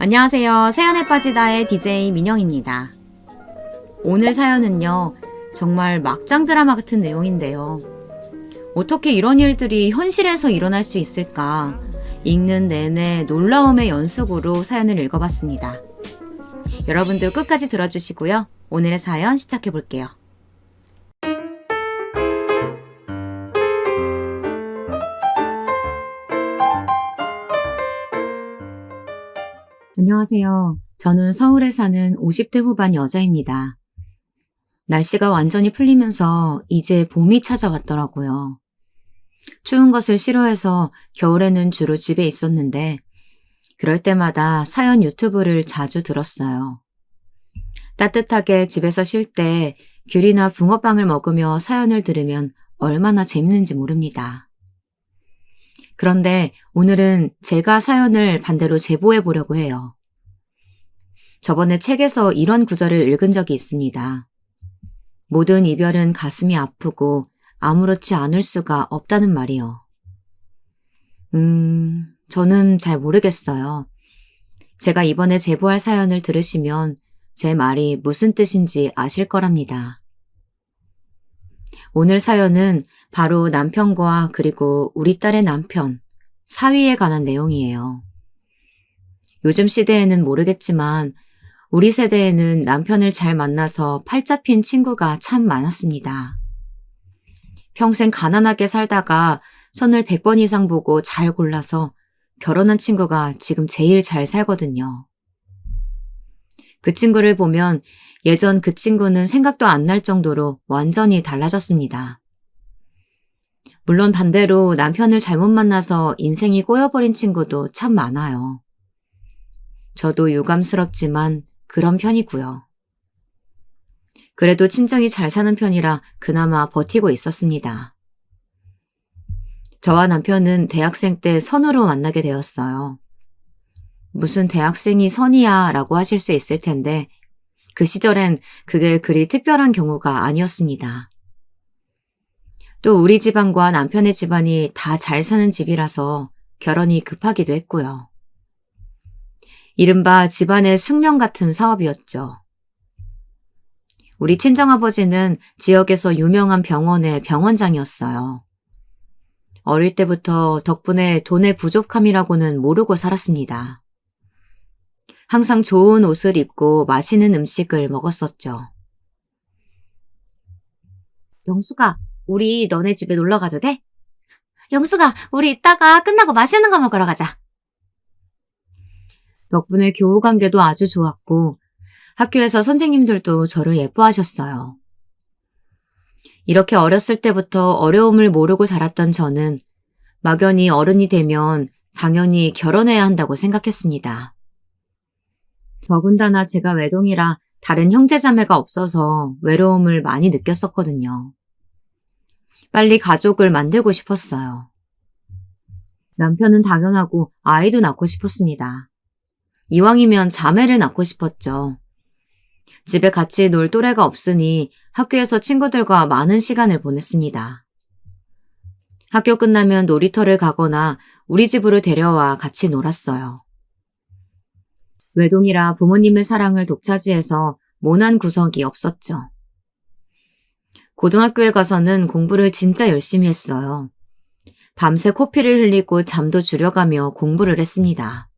안녕하세요. 사연에 빠지다의 DJ 민영입니다. 오늘 사연은요, 정말 막장 드라마 같은 내용인데요. 어떻게 이런 일들이 현실에서 일어날 수 있을까? 읽는 내내 놀라움의 연속으로 사연을 읽어봤습니다. 여러분도 끝까지 들어주시고요. 오늘의 사연 시작해볼게요. 안녕하세요. 저는 서울에 사는 50대 후반 여자입니다. 날씨가 완전히 풀리면서 이제 봄이 찾아왔더라고요. 추운 것을 싫어해서 겨울에는 주로 집에 있었는데 그럴 때마다 사연 유튜브를 자주 들었어요. 따뜻하게 집에서 쉴 때 귤이나 붕어빵을 먹으며 사연을 들으면 얼마나 재밌는지 모릅니다. 그런데 오늘은 제가 사연을 반대로 제보해 보려고 해요. 저번에 책에서 이런 구절을 읽은 적이 있습니다. 모든 이별은 가슴이 아프고 아무렇지 않을 수가 없다는 말이요. 저는 잘 모르겠어요. 제가 이번에 제보할 사연을 들으시면 제 말이 무슨 뜻인지 아실 거랍니다. 오늘 사연은 바로 남편과 그리고 우리 딸의 남편, 사위에 관한 내용이에요. 요즘 시대에는 모르겠지만 우리 세대에는 남편을 잘 만나서 팔 잡힌 친구가 참 많았습니다. 평생 가난하게 살다가 선을 100번 이상 보고 잘 골라서 결혼한 친구가 지금 제일 잘 살거든요. 그 친구를 보면 예전 그 친구는 생각도 안 날 정도로 완전히 달라졌습니다. 물론 반대로 남편을 잘못 만나서 인생이 꼬여버린 친구도 참 많아요. 저도 유감스럽지만 그런 편이고요. 그래도 친정이 잘 사는 편이라 그나마 버티고 있었습니다. 저와 남편은 대학생 때 선으로 만나게 되었어요. 무슨 대학생이 선이야 라고 하실 수 있을 텐데 그 시절엔 그게 그리 특별한 경우가 아니었습니다. 또 우리 집안과 남편의 집안이 다 잘 사는 집이라서 결혼이 급하기도 했고요. 이른바 집안의 숙명 같은 사업이었죠. 우리 친정아버지는 지역에서 유명한 병원의 병원장이었어요. 어릴 때부터 덕분에 돈의 부족함이라고는 모르고 살았습니다. 항상 좋은 옷을 입고 맛있는 음식을 먹었었죠. 영수가, 우리 너네 집에 놀러 가도 돼? 영수가, 우리 이따가 끝나고 맛있는 거 먹으러 가자. 덕분에 교우 관계도 아주 좋았고 학교에서 선생님들도 저를 예뻐하셨어요. 이렇게 어렸을 때부터 어려움을 모르고 자랐던 저는 막연히 어른이 되면 당연히 결혼해야 한다고 생각했습니다. 더군다나 제가 외동이라 다른 형제자매가 없어서 외로움을 많이 느꼈었거든요. 빨리 가족을 만들고 싶었어요. 남편은 당연하고 아이도 낳고 싶었습니다. 이왕이면 자매를 낳고 싶었죠. 집에 같이 놀 또래가 없으니 학교에서 친구들과 많은 시간을 보냈습니다. 학교 끝나면 놀이터를 가거나 우리 집으로 데려와 같이 놀았어요. 외동이라 부모님의 사랑을 독차지해서 모난 구석이 없었죠. 고등학교에 가서는 공부를 진짜 열심히 했어요. 밤새 코피를 흘리고 잠도 줄여가며 공부를 했습니다.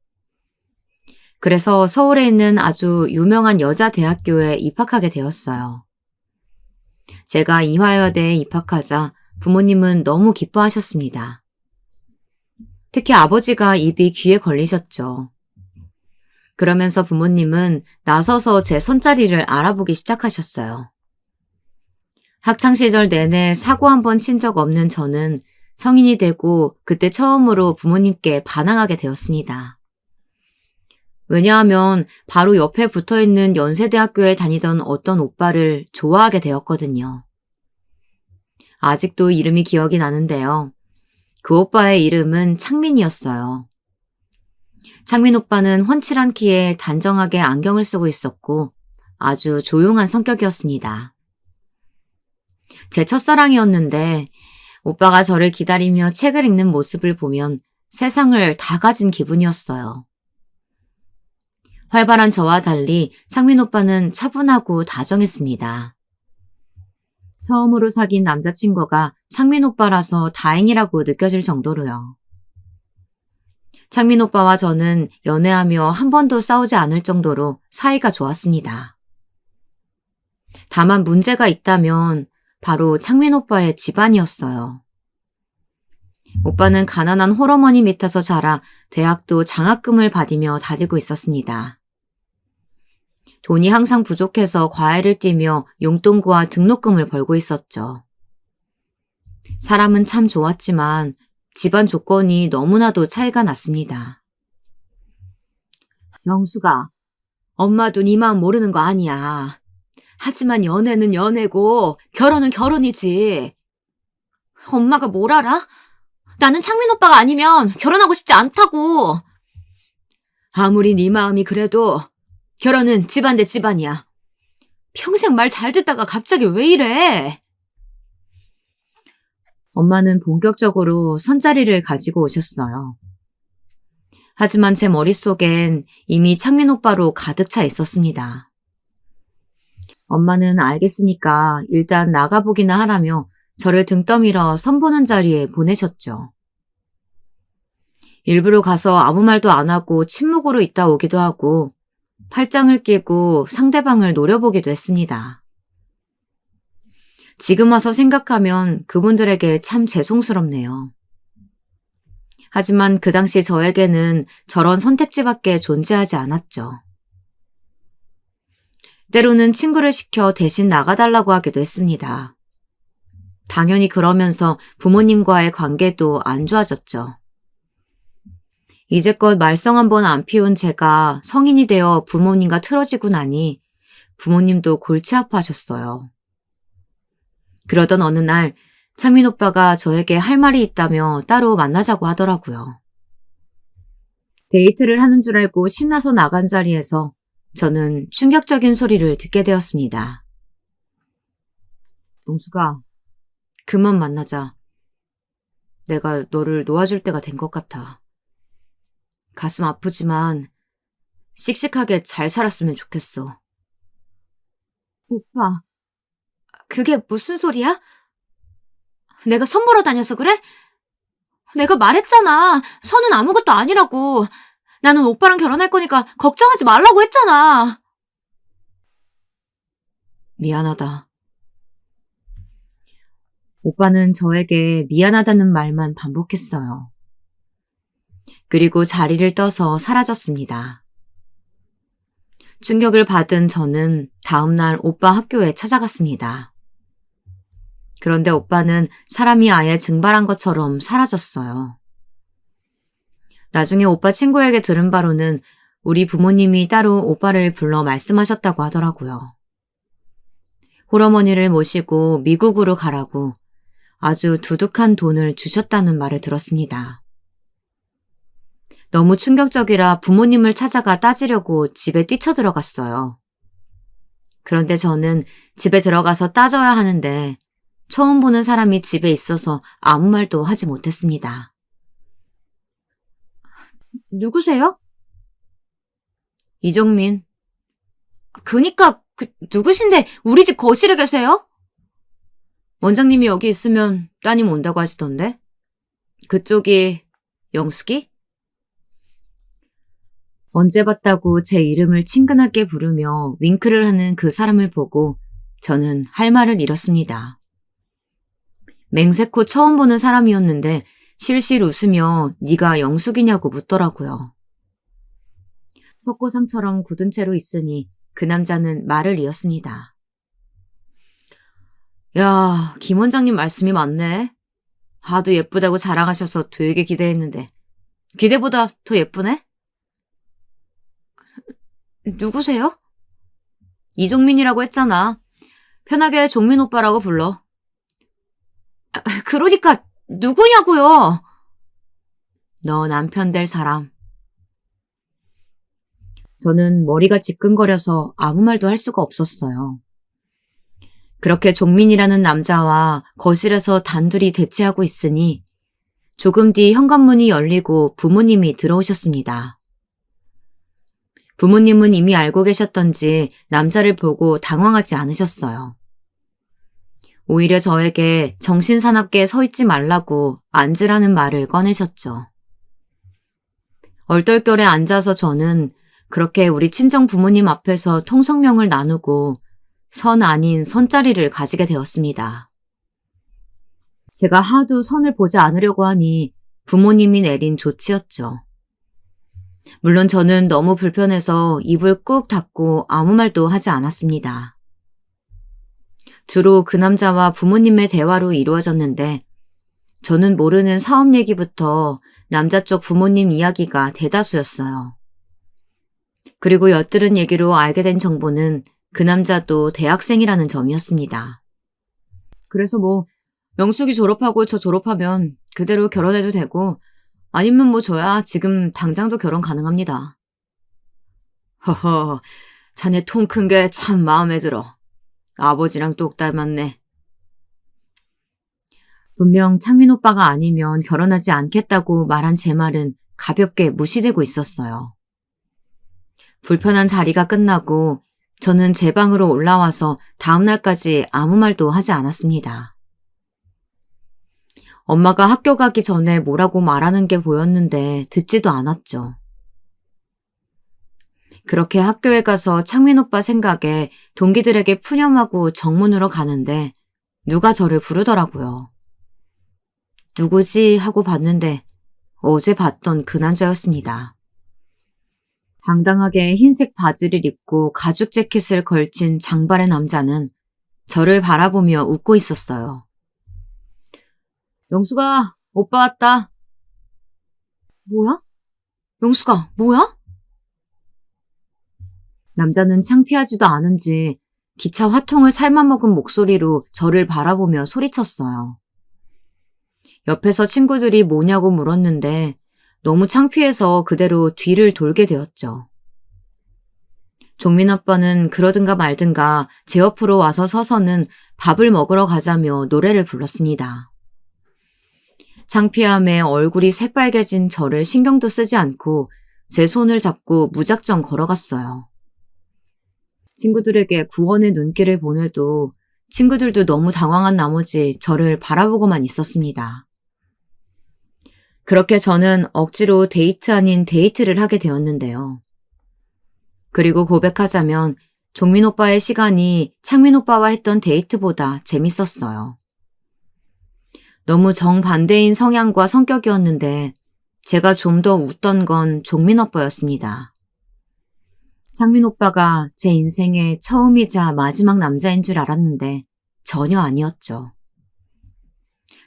그래서 서울에 있는 아주 유명한 여자 대학교에 입학하게 되었어요. 제가 이화여대에 입학하자 부모님은 너무 기뻐하셨습니다. 특히 아버지가 입이 귀에 걸리셨죠. 그러면서 부모님은 나서서 제 손자리를 알아보기 시작하셨어요. 학창시절 내내 사고 한 번 친 적 없는 저는 성인이 되고 그때 처음으로 부모님께 반항하게 되었습니다. 왜냐하면 바로 옆에 붙어있는 연세대학교에 다니던 어떤 오빠를 좋아하게 되었거든요. 아직도 이름이 기억이 나는데요. 그 오빠의 이름은 창민이었어요. 창민 오빠는 훤칠한 키에 단정하게 안경을 쓰고 있었고 아주 조용한 성격이었습니다. 제 첫사랑이었는데 오빠가 저를 기다리며 책을 읽는 모습을 보면 세상을 다 가진 기분이었어요. 활발한 저와 달리 창민 오빠는 차분하고 다정했습니다. 처음으로 사귄 남자친구가 창민 오빠라서 다행이라고 느껴질 정도로요. 창민 오빠와 저는 연애하며 한 번도 싸우지 않을 정도로 사이가 좋았습니다. 다만 문제가 있다면 바로 창민 오빠의 집안이었어요. 오빠는 가난한 홀어머니 밑에서 자라 대학도 장학금을 받으며 다니고 있었습니다. 돈이 항상 부족해서 과외를 뛰며 용돈과 등록금을 벌고 있었죠. 사람은 참 좋았지만 집안 조건이 너무나도 차이가 났습니다. 영수가, 엄마도 네 마음 모르는 거 아니야. 하지만 연애는 연애고 결혼은 결혼이지. 엄마가 뭘 알아? 나는 창민 오빠가 아니면 결혼하고 싶지 않다고. 아무리 네 마음이 그래도 결혼은 집안 대 집안이야. 평생 말 잘 듣다가 갑자기 왜 이래? 엄마는 본격적으로 선자리를 가지고 오셨어요. 하지만 제 머릿속엔 이미 창민 오빠로 가득 차 있었습니다. 엄마는 알겠으니까 일단 나가보기나 하라며 저를 등 떠밀어 선보는 자리에 보내셨죠. 일부러 가서 아무 말도 안 하고 침묵으로 있다 오기도 하고 팔짱을 끼고 상대방을 노려보기도 했습니다. 지금 와서 생각하면 그분들에게 참 죄송스럽네요. 하지만 그 당시 저에게는 저런 선택지밖에 존재하지 않았죠. 때로는 친구를 시켜 대신 나가달라고 하기도 했습니다. 당연히 그러면서 부모님과의 관계도 안 좋아졌죠. 이제껏 말썽 한 번 안 피운 제가 성인이 되어 부모님과 틀어지고 나니 부모님도 골치 아파하셨어요. 그러던 어느 날 창민 오빠가 저에게 할 말이 있다며 따로 만나자고 하더라고요. 데이트를 하는 줄 알고 신나서 나간 자리에서 저는 충격적인 소리를 듣게 되었습니다. 용수가, 그만 만나자. 내가 너를 놓아줄 때가 된 것 같아. 가슴 아프지만 씩씩하게 잘 살았으면 좋겠어. 오빠, 그게 무슨 소리야? 내가 선보러 다녀서 그래? 내가 말했잖아. 선은 아무것도 아니라고. 나는 오빠랑 결혼할 거니까 걱정하지 말라고 했잖아. 미안하다. 오빠는 저에게 미안하다는 말만 반복했어요. 그리고 자리를 떠서 사라졌습니다. 충격을 받은 저는 다음날 오빠 학교에 찾아갔습니다. 그런데 오빠는 사람이 아예 증발한 것처럼 사라졌어요. 나중에 오빠 친구에게 들은 바로는 우리 부모님이 따로 오빠를 불러 말씀하셨다고 하더라고요. 홀어머니를 모시고 미국으로 가라고 아주 두둑한 돈을 주셨다는 말을 들었습니다. 너무 충격적이라 부모님을 찾아가 따지려고 집에 뛰쳐들어갔어요. 그런데 저는 집에 들어가서 따져야 하는데 처음 보는 사람이 집에 있어서 아무 말도 하지 못했습니다. 누구세요? 이종민. 그니까 누구신데 우리 집 거실에 계세요? 원장님이 여기 있으면 따님 온다고 하시던데. 그쪽이 영숙이? 언제 봤다고 제 이름을 친근하게 부르며 윙크를 하는 그 사람을 보고 저는 할 말을 잃었습니다. 맹세코 처음 보는 사람이었는데 실실 웃으며 네가 영숙이냐고 묻더라고요. 속고상처럼 굳은 채로 있으니 그 남자는 말을 이었습니다. 야, 김 원장님 말씀이 맞네. 하도 예쁘다고 자랑하셔서 되게 기대했는데 기대보다 더 예쁘네? 누구세요? 이종민이라고 했잖아. 편하게 종민 오빠라고 불러. 그러니까 누구냐고요? 너 남편 될 사람. 저는 머리가 지끈거려서 아무 말도 할 수가 없었어요. 그렇게 종민이라는 남자와 거실에서 단둘이 대치하고 있으니 조금 뒤 현관문이 열리고 부모님이 들어오셨습니다. 부모님은 이미 알고 계셨던지 남자를 보고 당황하지 않으셨어요. 오히려 저에게 정신사납게 서 있지 말라고 앉으라는 말을 꺼내셨죠. 얼떨결에 앉아서 저는 그렇게 우리 친정 부모님 앞에서 통성명을 나누고 선 아닌 선자리를 가지게 되었습니다. 제가 하도 선을 보지 않으려고 하니 부모님이 내린 조치였죠. 물론 저는 너무 불편해서 입을 꾹 닫고 아무 말도 하지 않았습니다. 주로 그 남자와 부모님의 대화로 이루어졌는데 저는 모르는 사업 얘기부터 남자 쪽 부모님 이야기가 대다수였어요. 그리고 엿들은 얘기로 알게 된 정보는 그 남자도 대학생이라는 점이었습니다. 그래서 영숙이 졸업하고 저 졸업하면 그대로 결혼해도 되고 아니면 저야 지금 당장도 결혼 가능합니다. 허허, 자네 통 큰 게 참 마음에 들어. 아버지랑 똑 닮았네. 분명 창민 오빠가 아니면 결혼하지 않겠다고 말한 제 말은 가볍게 무시되고 있었어요. 불편한 자리가 끝나고 저는 제 방으로 올라와서 다음 날까지 아무 말도 하지 않았습니다. 엄마가 학교 가기 전에 뭐라고 말하는 게 보였는데 듣지도 않았죠. 그렇게 학교에 가서 창민 오빠 생각에 동기들에게 푸념하고 정문으로 가는데 누가 저를 부르더라고요. 누구지 하고 봤는데 어제 봤던 그 남자였습니다. 당당하게 흰색 바지를 입고 가죽 재킷을 걸친 장발의 남자는 저를 바라보며 웃고 있었어요. 영수가, 오빠 왔다. 뭐야? 영수가, 뭐야? 남자는 창피하지도 않은지 기차 화통을 삶아먹은 목소리로 저를 바라보며 소리쳤어요. 옆에서 친구들이 뭐냐고 물었는데 너무 창피해서 그대로 뒤를 돌게 되었죠. 종민 아빠는 그러든가 말든가 제 옆으로 와서 서서는 밥을 먹으러 가자며 노래를 불렀습니다. 창피함에 얼굴이 새빨개진 저를 신경도 쓰지 않고 제 손을 잡고 무작정 걸어갔어요. 친구들에게 구원의 눈길을 보내도 친구들도 너무 당황한 나머지 저를 바라보고만 있었습니다. 그렇게 저는 억지로 데이트 아닌 데이트를 하게 되었는데요. 그리고 고백하자면 종민 오빠의 시간이 창민 오빠와 했던 데이트보다 재밌었어요. 너무 정반대인 성향과 성격이었는데 제가 좀 더 웃던 건 종민 오빠였습니다. 창민 오빠가 제 인생의 처음이자 마지막 남자인 줄 알았는데 전혀 아니었죠.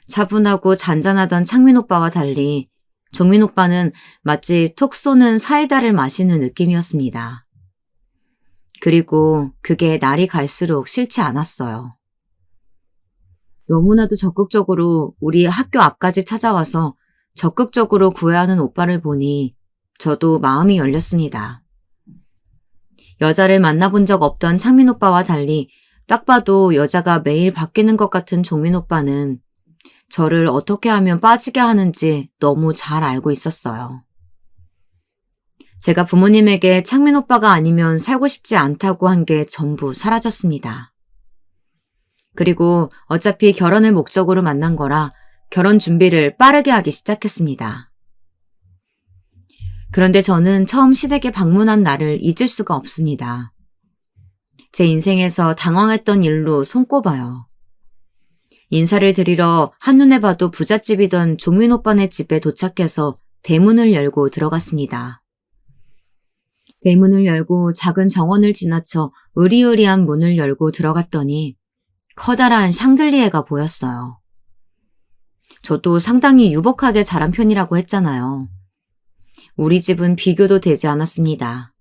차분하고 잔잔하던 창민 오빠와 달리 종민 오빠는 마치 톡 쏘는 사이다를 마시는 느낌이었습니다. 그리고 그게 날이 갈수록 싫지 않았어요. 너무나도 적극적으로 우리 학교 앞까지 찾아와서 적극적으로 구애하는 오빠를 보니 저도 마음이 열렸습니다. 여자를 만나본 적 없던 창민 오빠와 달리 딱 봐도 여자가 매일 바뀌는 것 같은 종민 오빠는 저를 어떻게 하면 빠지게 하는지 너무 잘 알고 있었어요. 제가 부모님에게 창민 오빠가 아니면 살고 싶지 않다고 한 게 전부 사라졌습니다. 그리고 어차피 결혼을 목적으로 만난 거라 결혼 준비를 빠르게 하기 시작했습니다. 그런데 저는 처음 시댁에 방문한 날을 잊을 수가 없습니다. 제 인생에서 당황했던 일로 손꼽아요. 인사를 드리러 한눈에 봐도 부잣집이던 종민 오빠네 집에 도착해서 대문을 열고 들어갔습니다. 대문을 열고 작은 정원을 지나쳐 으리으리한 문을 열고 들어갔더니 커다란 샹들리에가 보였어요. 저도 상당히 유복하게 자란 편이라고 했잖아요. 우리 집은 비교도 되지 않았습니다.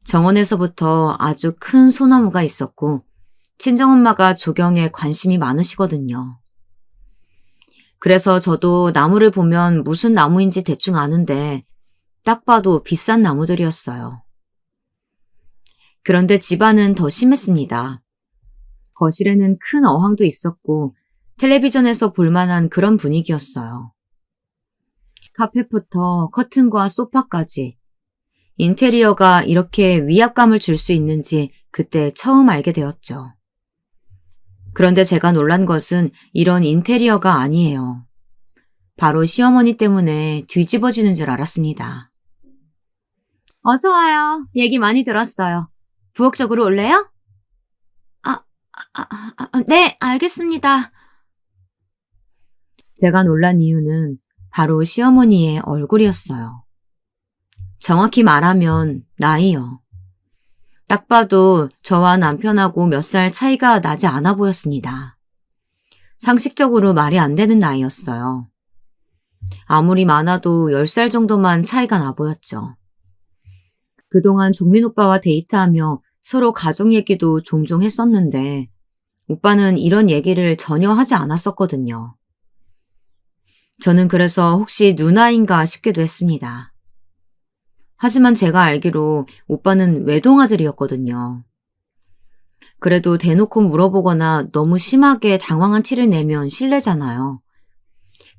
정원에서부터 아주 큰 소나무가 있었고 친정엄마가 조경에 관심이 많으시거든요. 그래서 저도 나무를 보면 무슨 나무인지 대충 아는데 딱 봐도 비싼 나무들이었어요. 그런데 집안은 더 심했습니다. 거실에는 큰 어항도 있었고 텔레비전에서 볼만한 그런 분위기였어요. 카펫부터 커튼과 소파까지 인테리어가 이렇게 위압감을 줄 수 있는지 그때 처음 알게 되었죠. 그런데 제가 놀란 것은 이런 인테리어가 아니에요. 바로 시어머니 때문에 뒤집어지는 줄 알았습니다. 어서 와요. 얘기 많이 들었어요. 부엌 쪽으로 올래요? 네, 알겠습니다. 제가 놀란 이유는 바로 시어머니의 얼굴이었어요. 정확히 말하면 나이요. 딱 봐도 저와 남편하고 몇 살 차이가 나지 않아 보였습니다. 상식적으로 말이 안 되는 나이였어요. 아무리 많아도 10살 정도만 차이가 나 보였죠. 그동안 종민 오빠와 데이트하며 서로 가족 얘기도 종종 했었는데 오빠는 이런 얘기를 전혀 하지 않았었거든요. 저는 그래서 혹시 누나인가 싶기도 했습니다. 하지만 제가 알기로 오빠는 외동아들이었거든요. 그래도 대놓고 물어보거나 너무 심하게 당황한 티를 내면 실례잖아요.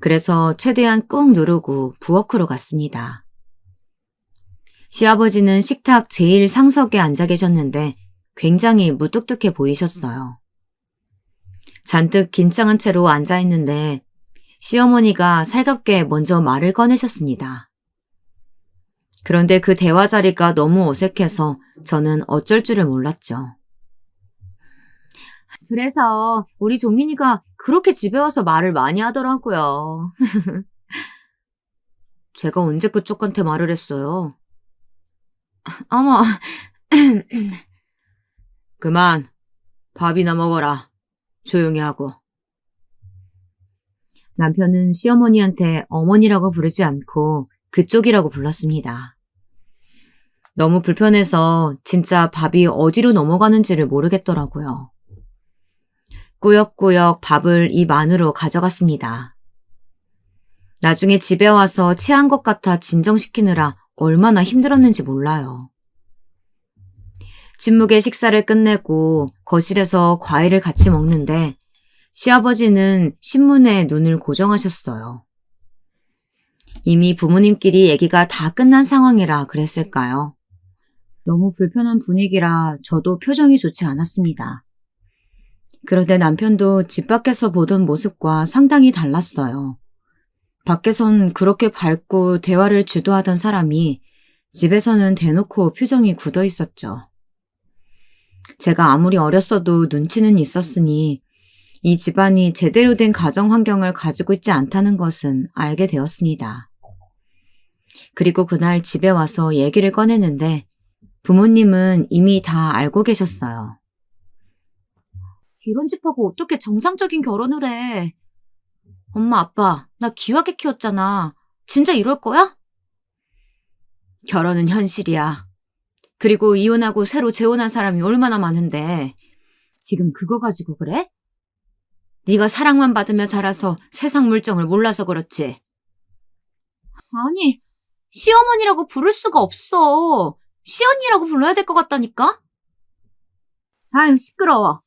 그래서 최대한 꾹 누르고 부엌으로 갔습니다. 시아버지는 식탁 제일 상석에 앉아 계셨는데 굉장히 무뚝뚝해 보이셨어요. 잔뜩 긴장한 채로 앉아 있는데 시어머니가 살갑게 먼저 말을 꺼내셨습니다. 그런데 그 대화 자리가 너무 어색해서 저는 어쩔 줄을 몰랐죠. 그래서 우리 종민이가 그렇게 집에 와서 말을 많이 하더라고요. 제가 언제 그쪽한테 말을 했어요? 어머, 그만, 밥이나 먹어라. 조용히 하고. 남편은 시어머니한테 어머니라고 부르지 않고 그쪽이라고 불렀습니다. 너무 불편해서 진짜 밥이 어디로 넘어가는지를 모르겠더라고요. 꾸역꾸역 밥을 입 안으로 가져갔습니다. 나중에 집에 와서 체한 것 같아 진정시키느라 얼마나 힘들었는지 몰라요. 침묵의 식사를 끝내고 거실에서 과일을 같이 먹는데 시아버지는 신문에 눈을 고정하셨어요. 이미 부모님끼리 얘기가 다 끝난 상황이라 그랬을까요? 너무 불편한 분위기라 저도 표정이 좋지 않았습니다. 그런데 남편도 집 밖에서 보던 모습과 상당히 달랐어요. 밖에선 그렇게 밝고 대화를 주도하던 사람이 집에서는 대놓고 표정이 굳어 있었죠. 제가 아무리 어렸어도 눈치는 있었으니 이 집안이 제대로 된 가정 환경을 가지고 있지 않다는 것은 알게 되었습니다. 그리고 그날 집에 와서 얘기를 꺼내는데 부모님은 이미 다 알고 계셨어요. 이런 집하고 어떻게 정상적인 결혼을 해? 엄마, 아빠, 나 귀하게 키웠잖아. 진짜 이럴 거야? 결혼은 현실이야. 그리고 이혼하고 새로 재혼한 사람이 얼마나 많은데 지금 그거 가지고 그래? 네가 사랑만 받으며 자라서 세상 물정을 몰라서 그렇지. 아니, 시어머니라고 부를 수가 없어. 시언니라고 불러야 될 것 같다니까? 아유, 시끄러워.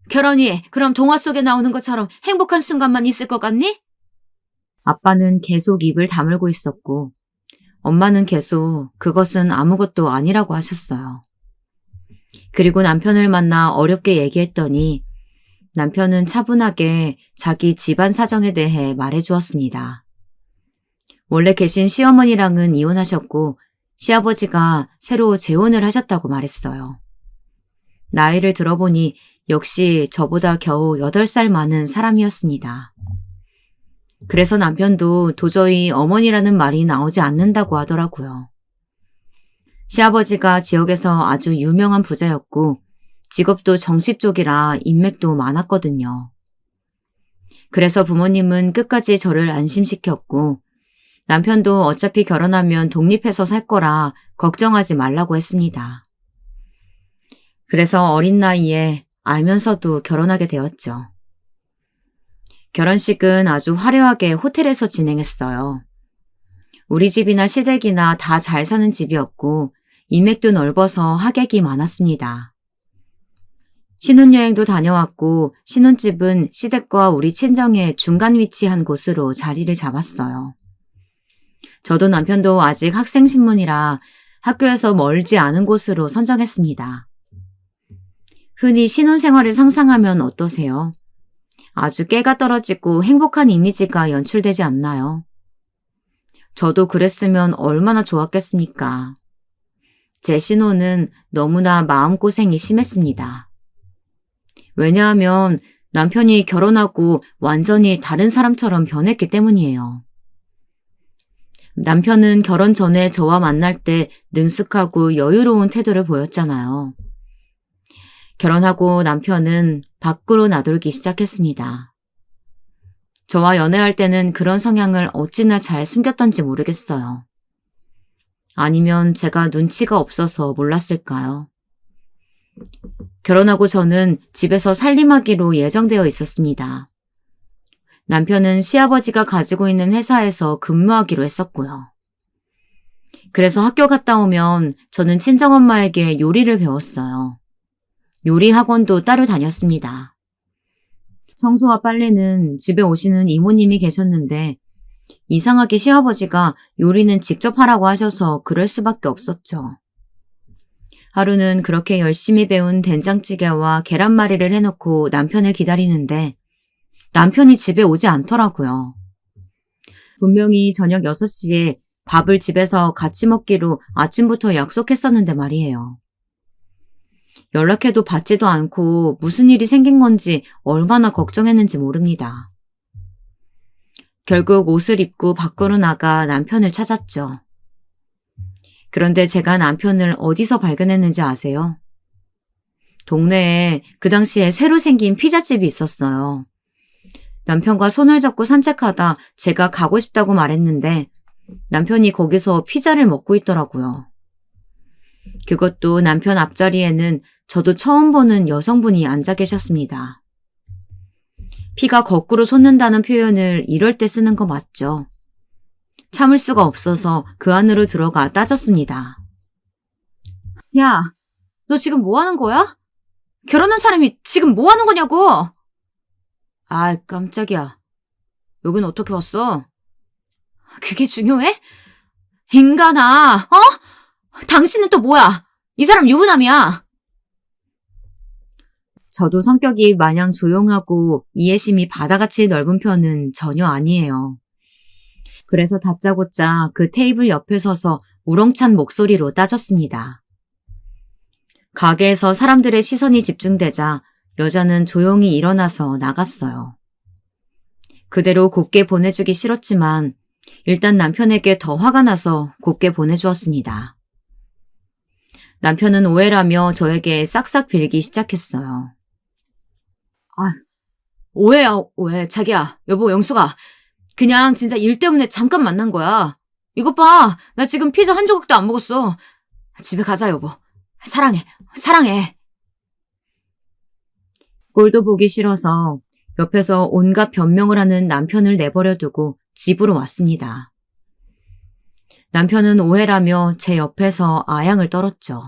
결혼이 그럼 동화 속에 나오는 것처럼 행복한 순간만 있을 것 같니? 아빠는 계속 입을 다물고 있었고 엄마는 계속 그것은 아무것도 아니라고 하셨어요. 그리고 남편을 만나 어렵게 얘기했더니 남편은 차분하게 자기 집안 사정에 대해 말해주었습니다. 원래 계신 시어머니랑은 이혼하셨고 시아버지가 새로 재혼을 하셨다고 말했어요. 나이를 들어보니 역시 저보다 겨우 8살 많은 사람이었습니다. 그래서 남편도 도저히 어머니라는 말이 나오지 않는다고 하더라고요. 시아버지가 지역에서 아주 유명한 부자였고 직업도 정치 쪽이라 인맥도 많았거든요. 그래서 부모님은 끝까지 저를 안심시켰고 남편도 어차피 결혼하면 독립해서 살 거라 걱정하지 말라고 했습니다. 그래서 어린 나이에 알면서도 결혼하게 되었죠. 결혼식은 아주 화려하게 호텔에서 진행했어요. 우리 집이나 시댁이나 다 잘 사는 집이었고 인맥도 넓어서 하객이 많았습니다. 신혼여행도 다녀왔고 신혼집은 시댁과 우리 친정의 중간 위치한 곳으로 자리를 잡았어요. 저도 남편도 아직 학생 신분이라 학교에서 멀지 않은 곳으로 선정했습니다. 흔히 신혼생활을 상상하면 어떠세요? 아주 깨가 떨어지고 행복한 이미지가 연출되지 않나요? 저도 그랬으면 얼마나 좋았겠습니까? 제 신혼은 너무나 마음고생이 심했습니다. 왜냐하면 남편이 결혼하고 완전히 다른 사람처럼 변했기 때문이에요. 남편은 결혼 전에 저와 만날 때 능숙하고 여유로운 태도를 보였잖아요. 결혼하고 남편은 밖으로 나돌기 시작했습니다. 저와 연애할 때는 그런 성향을 어찌나 잘 숨겼던지 모르겠어요. 아니면 제가 눈치가 없어서 몰랐을까요? 결혼하고 저는 집에서 살림하기로 예정되어 있었습니다. 남편은 시아버지가 가지고 있는 회사에서 근무하기로 했었고요. 그래서 학교 갔다 오면 저는 친정엄마에게 요리를 배웠어요. 요리 학원도 따로 다녔습니다. 청소와 빨래는 집에 오시는 이모님이 계셨는데 이상하게 시아버지가 요리는 직접 하라고 하셔서 그럴 수밖에 없었죠. 하루는 그렇게 열심히 배운 된장찌개와 계란말이를 해놓고 남편을 기다리는데 남편이 집에 오지 않더라고요. 분명히 저녁 6시에 밥을 집에서 같이 먹기로 아침부터 약속했었는데 말이에요. 연락해도 받지도 않고 무슨 일이 생긴 건지 얼마나 걱정했는지 모릅니다. 결국 옷을 입고 밖으로 나가 남편을 찾았죠. 그런데 제가 남편을 어디서 발견했는지 아세요? 동네에 그 당시에 새로 생긴 피자집이 있었어요. 남편과 손을 잡고 산책하다 제가 가고 싶다고 말했는데 남편이 거기서 피자를 먹고 있더라고요. 그것도 남편 앞자리에는 저도 처음 보는 여성분이 앉아 계셨습니다. 피가 거꾸로 솟는다는 표현을 이럴 때 쓰는 거 맞죠? 참을 수가 없어서 그 안으로 들어가 따졌습니다. 야, 너 지금 뭐 하는 거야? 결혼한 사람이 지금 뭐 하는 거냐고! 아, 깜짝이야. 여긴 어떻게 왔어? 그게 중요해? 인간아, 당신은 또 뭐야? 이 사람 유부남이야. 저도 성격이 마냥 조용하고 이해심이 바다같이 넓은 편은 전혀 아니에요. 그래서 다짜고짜 그 테이블 옆에 서서 우렁찬 목소리로 따졌습니다. 가게에서 사람들의 시선이 집중되자 여자는 조용히 일어나서 나갔어요. 그대로 곱게 보내주기 싫었지만 일단 남편에게 더 화가 나서 곱게 보내주었습니다. 남편은 오해라며 저에게 싹싹 빌기 시작했어요. 오해야, 오해. 자기야, 여보, 영수가. 그냥 진짜 일 때문에 잠깐 만난 거야. 이것 봐. 나 지금 피자 한 조각도 안 먹었어. 집에 가자, 여보. 사랑해. 사랑해. 꼴도 보기 싫어서 옆에서 온갖 변명을 하는 남편을 내버려 두고 집으로 왔습니다. 남편은 오해라며 제 옆에서 아양을 떨었죠.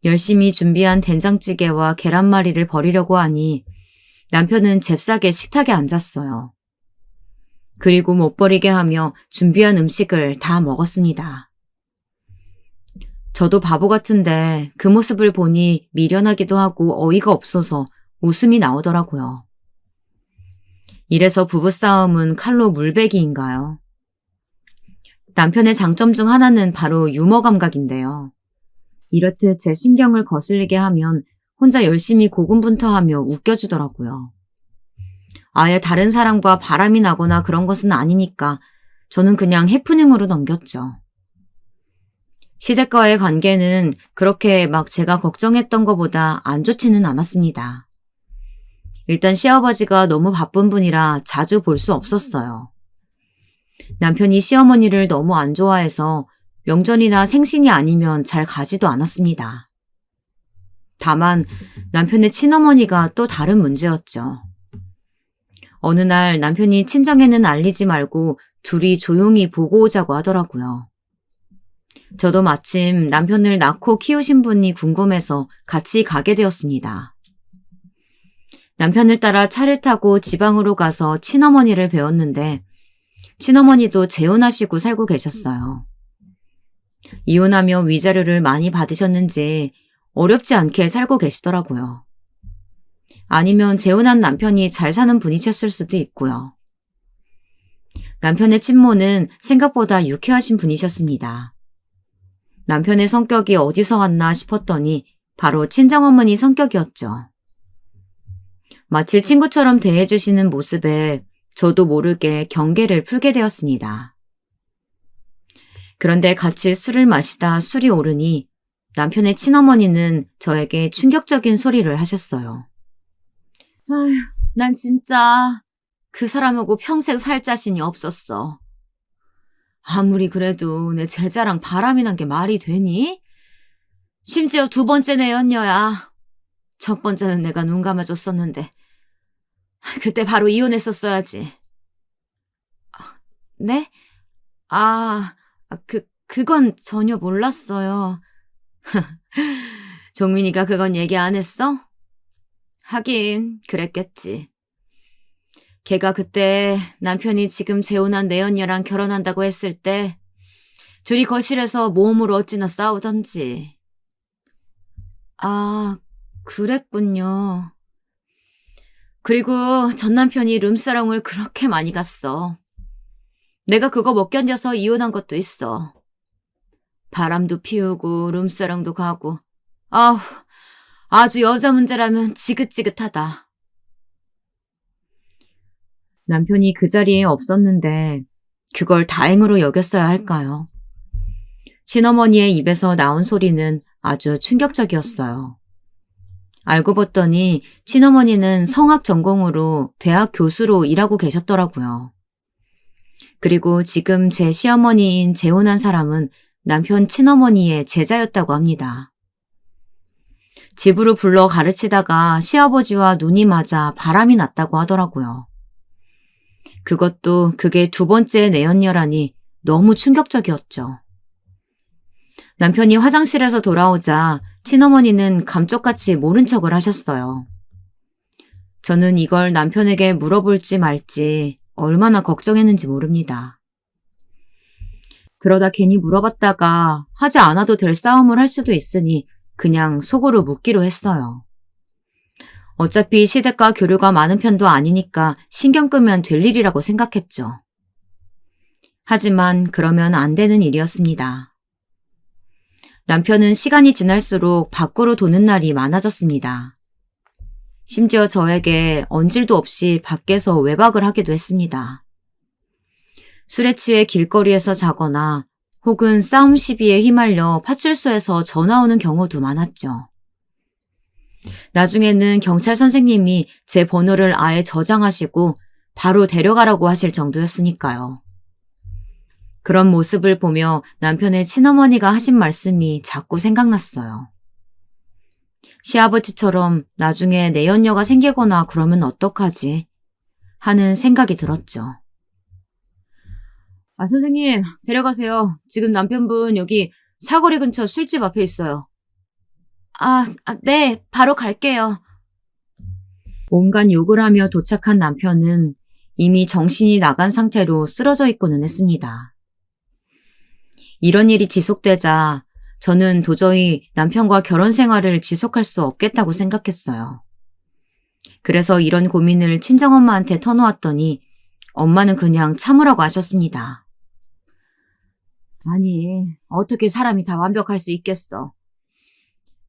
열심히 준비한 된장찌개와 계란말이를 버리려고 하니 남편은 잽싸게 식탁에 앉았어요. 그리고 못 버리게 하며 준비한 음식을 다 먹었습니다. 저도 바보 같은데 그 모습을 보니 미련하기도 하고 어이가 없어서 웃음이 나오더라고요. 이래서 부부싸움은 칼로 물베기인가요? 남편의 장점 중 하나는 바로 유머 감각인데요. 이렇듯 제 신경을 거슬리게 하면 혼자 열심히 고군분투하며 웃겨주더라고요. 아예 다른 사람과 바람이 나거나 그런 것은 아니니까 저는 그냥 해프닝으로 넘겼죠. 시댁과의 관계는 그렇게 막 제가 걱정했던 것보다 안 좋지는 않았습니다. 일단 시아버지가 너무 바쁜 분이라 자주 볼 수 없었어요. 남편이 시어머니를 너무 안 좋아해서 명절이나 생신이 아니면 잘 가지도 않았습니다. 다만 남편의 친어머니가 또 다른 문제였죠. 어느 날 남편이 친정에는 알리지 말고 둘이 조용히 보고 오자고 하더라고요. 저도 마침 남편을 낳고 키우신 분이 궁금해서 같이 가게 되었습니다. 남편을 따라 차를 타고 지방으로 가서 친어머니를 뵈었는데 친어머니도 재혼하시고 살고 계셨어요. 이혼하며 위자료를 많이 받으셨는지 어렵지 않게 살고 계시더라고요. 아니면 재혼한 남편이 잘 사는 분이셨을 수도 있고요. 남편의 친모는 생각보다 유쾌하신 분이셨습니다. 남편의 성격이 어디서 왔나 싶었더니 바로 친정어머니 성격이었죠. 마치 친구처럼 대해주시는 모습에 저도 모르게 경계를 풀게 되었습니다. 그런데 같이 술을 마시다 술이 오르니 남편의 친어머니는 저에게 충격적인 소리를 하셨어요. 아휴, 난 진짜 그 사람하고 평생 살 자신이 없었어. 아무리 그래도 내 제자랑 바람이 난 게 말이 되니? 심지어 두 번째 내연녀야. 첫 번째는 내가 눈 감아줬었는데 그때 바로 이혼했었어야지. 네? 그건 전혀 몰랐어요. 종민이가 그건 얘기 안 했어? 하긴 그랬겠지. 걔가 그때 남편이 지금 재혼한 내연녀랑 결혼한다고 했을 때 둘이 거실에서 몸으로 어찌나 싸우던지. 아, 그랬군요. 그리고 전 남편이 룸사롱을 그렇게 많이 갔어. 내가 그거 못 견뎌서 이혼한 것도 있어. 바람도 피우고 룸사롱도 가고. 아우, 아주 여자 문제라면 지긋지긋하다. 남편이 그 자리에 없었는데 그걸 다행으로 여겼어야 할까요? 친어머니의 입에서 나온 소리는 아주 충격적이었어요. 알고 봤더니 친어머니는 성악 전공으로 대학 교수로 일하고 계셨더라고요. 그리고 지금 제 시어머니인 재혼한 사람은 남편 친어머니의 제자였다고 합니다. 집으로 불러 가르치다가 시아버지와 눈이 맞아 바람이 났다고 하더라고요. 그것도 그게 두 번째 내연녀라니 너무 충격적이었죠. 남편이 화장실에서 돌아오자 친어머니는 감쪽같이 모른 척을 하셨어요. 저는 이걸 남편에게 물어볼지 말지 얼마나 걱정했는지 모릅니다. 그러다 괜히 물어봤다가 하지 않아도 될 싸움을 할 수도 있으니 그냥 속으로 묻기로 했어요. 어차피 시댁과 교류가 많은 편도 아니니까 신경 끄면 될 일이라고 생각했죠. 하지만 그러면 안 되는 일이었습니다. 남편은 시간이 지날수록 밖으로 도는 날이 많아졌습니다. 심지어 저에게 언질도 없이 밖에서 외박을 하기도 했습니다. 술에 취해 길거리에서 자거나 혹은 싸움 시비에 휘말려 파출소에서 전화 오는 경우도 많았죠. 나중에는 경찰 선생님이 제 번호를 아예 저장하시고 바로 데려가라고 하실 정도였으니까요. 그런 모습을 보며 남편의 친어머니가 하신 말씀이 자꾸 생각났어요. 시아버지처럼 나중에 내연녀가 생기거나 그러면 어떡하지? 하는 생각이 들었죠. 선생님, 데려가세요. 지금 남편분 여기 사거리 근처 술집 앞에 있어요. 네, 바로 갈게요. 온갖 욕을 하며 도착한 남편은 이미 정신이 나간 상태로 쓰러져 있고는 했습니다. 이런 일이 지속되자 저는 도저히 남편과 결혼 생활을 지속할 수 없겠다고 생각했어요. 그래서 이런 고민을 친정엄마한테 터놓았더니 엄마는 그냥 참으라고 하셨습니다. 아니, 어떻게 사람이 다 완벽할 수 있겠어.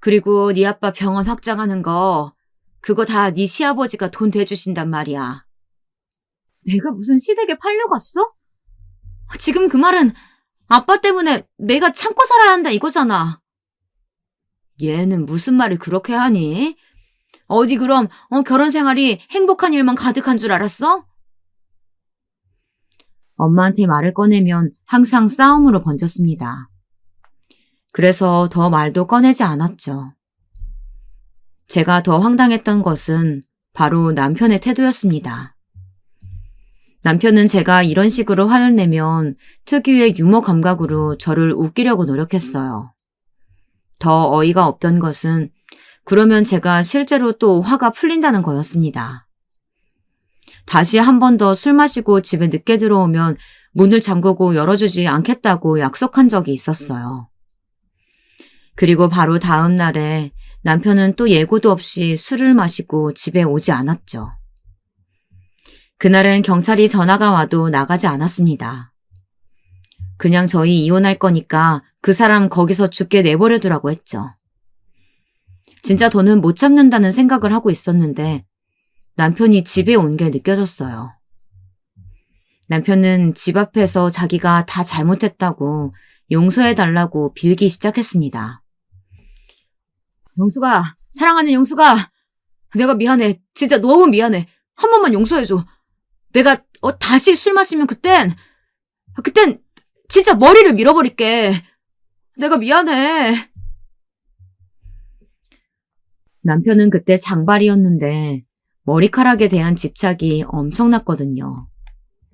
그리고 네 아빠 병원 확장하는 거 그거 다 네 시아버지가 돈 대주신단 말이야. 내가 무슨 시댁에 팔려갔어? 지금 그 말은 아빠 때문에 내가 참고 살아야 한다 이거잖아. 얘는 무슨 말을 그렇게 하니? 어디 그럼 결혼 생활이 행복한 일만 가득한 줄 알았어? 엄마한테 말을 꺼내면 항상 싸움으로 번졌습니다. 그래서 더 말도 꺼내지 않았죠. 제가 더 황당했던 것은 바로 남편의 태도였습니다. 남편은 제가 이런 식으로 화를 내면 특유의 유머 감각으로 저를 웃기려고 노력했어요. 더 어이가 없던 것은 그러면 제가 실제로 또 화가 풀린다는 거였습니다. 다시 한 번 더 술 마시고 집에 늦게 들어오면 문을 잠그고 열어주지 않겠다고 약속한 적이 있었어요. 그리고 바로 다음 날에 남편은 또 예고도 없이 술을 마시고 집에 오지 않았죠. 그날은 경찰이 전화가 와도 나가지 않았습니다. 그냥 저희 이혼할 거니까 그 사람 거기서 죽게 내버려 두라고 했죠. 진짜 더는 못 참는다는 생각을 하고 있었는데 남편이 집에 온 게 느껴졌어요. 남편은 집 앞에서 자기가 다 잘못했다고 용서해달라고 빌기 시작했습니다. 영수가, 사랑하는 영수가, 내가 미안해. 진짜 너무 미안해. 한 번만 용서해줘. 내가 다시 술 마시면 그땐 진짜 머리를 밀어버릴게. 내가 미안해. 남편은 그때 장발이었는데 머리카락에 대한 집착이 엄청났거든요.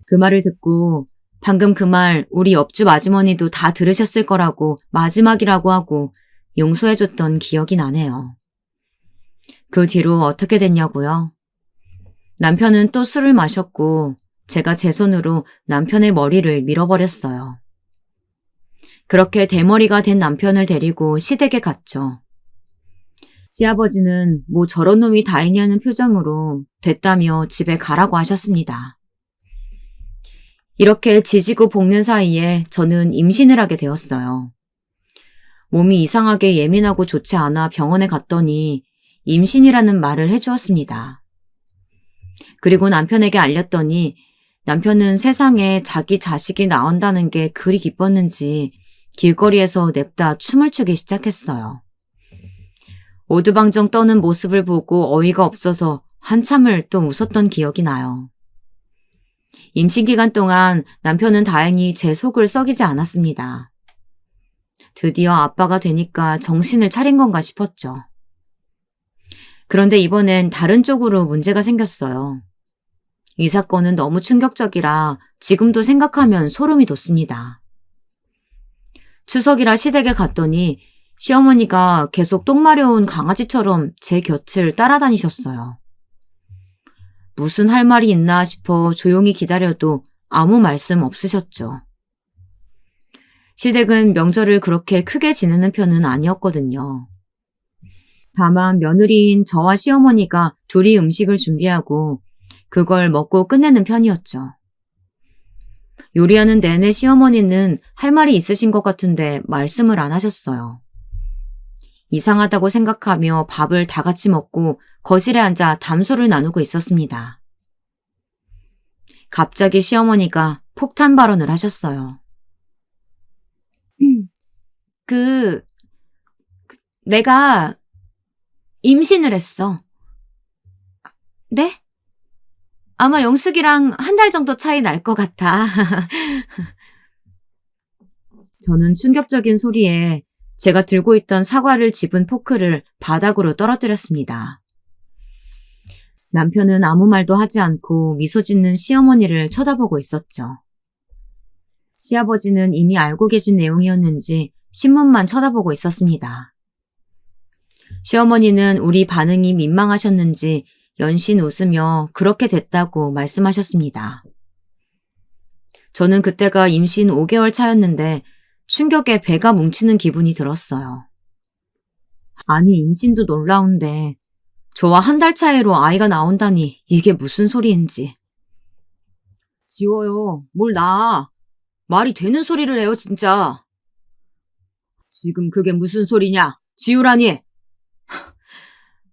그 말을 듣고 방금 그 말 우리 옆집 아주머니도 다 들으셨을 거라고 마지막이라고 하고 용서해줬던 기억이 나네요. 그 뒤로 어떻게 됐냐고요? 남편은 또 술을 마셨고 제가 제 손으로 남편의 머리를 밀어버렸어요. 그렇게 대머리가 된 남편을 데리고 시댁에 갔죠. 시아버지는 뭐 저런 놈이 다 있냐는 표정으로 됐다며 집에 가라고 하셨습니다. 이렇게 지지고 볶는 사이에 저는 임신을 하게 되었어요. 몸이 이상하게 예민하고 좋지 않아 병원에 갔더니 임신이라는 말을 해주었습니다. 그리고 남편에게 알렸더니 남편은 세상에 자기 자식이 나온다는 게 그리 기뻤는지 길거리에서 냅다 춤을 추기 시작했어요. 오두방정 떠는 모습을 보고 어이가 없어서 한참을 또 웃었던 기억이 나요. 임신 기간 동안 남편은 다행히 제 속을 썩이지 않았습니다. 드디어 아빠가 되니까 정신을 차린 건가 싶었죠. 그런데 이번엔 다른 쪽으로 문제가 생겼어요. 이 사건은 너무 충격적이라 지금도 생각하면 소름이 돋습니다. 추석이라 시댁에 갔더니 시어머니가 계속 똥 마려운 강아지처럼 제 곁을 따라다니셨어요. 무슨 할 말이 있나 싶어 조용히 기다려도 아무 말씀 없으셨죠. 시댁은 명절을 그렇게 크게 지내는 편은 아니었거든요. 다만 며느리인 저와 시어머니가 둘이 음식을 준비하고 그걸 먹고 끝내는 편이었죠. 요리하는 내내 시어머니는 할 말이 있으신 것 같은데 말씀을 안 하셨어요. 이상하다고 생각하며 밥을 다 같이 먹고 거실에 앉아 담소를 나누고 있었습니다. 갑자기 시어머니가 폭탄 발언을 하셨어요. 내가 임신을 했어. 네? 아마 영숙이랑 한 달 정도 차이 날 것 같아. 저는 충격적인 소리에 제가 들고 있던 사과를 집은 포크를 바닥으로 떨어뜨렸습니다. 남편은 아무 말도 하지 않고 미소 짓는 시어머니를 쳐다보고 있었죠. 시아버지는 이미 알고 계신 내용이었는지 신문만 쳐다보고 있었습니다. 시어머니는 우리 반응이 민망하셨는지 연신 웃으며 그렇게 됐다고 말씀하셨습니다. 저는 그때가 임신 5개월 차였는데 충격에 배가 뭉치는 기분이 들었어요. 아니, 임신도 놀라운데 저와 한 달 차이로 아이가 나온다니 이게 무슨 소리인지. 지워요. 뭘 놔. 말이 되는 소리를 해요, 진짜. 지금 그게 무슨 소리냐? 지우라니.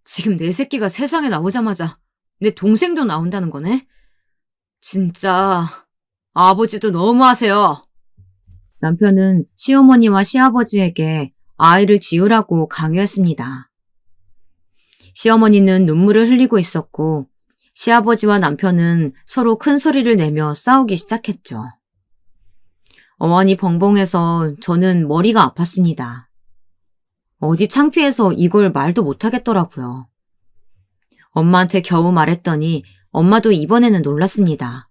지금 내 새끼가 세상에 나오자마자 내 동생도 나온다는 거네? 진짜 아버지도 너무하세요. 남편은 시어머니와 시아버지에게 아이를 지우라고 강요했습니다. 시어머니는 눈물을 흘리고 있었고 시아버지와 남편은 서로 큰 소리를 내며 싸우기 시작했죠. 어머니 벙벙해서 저는 머리가 아팠습니다. 어디 창피해서 이걸 말도 못하겠더라고요. 엄마한테 겨우 말했더니 엄마도 이번에는 놀랐습니다.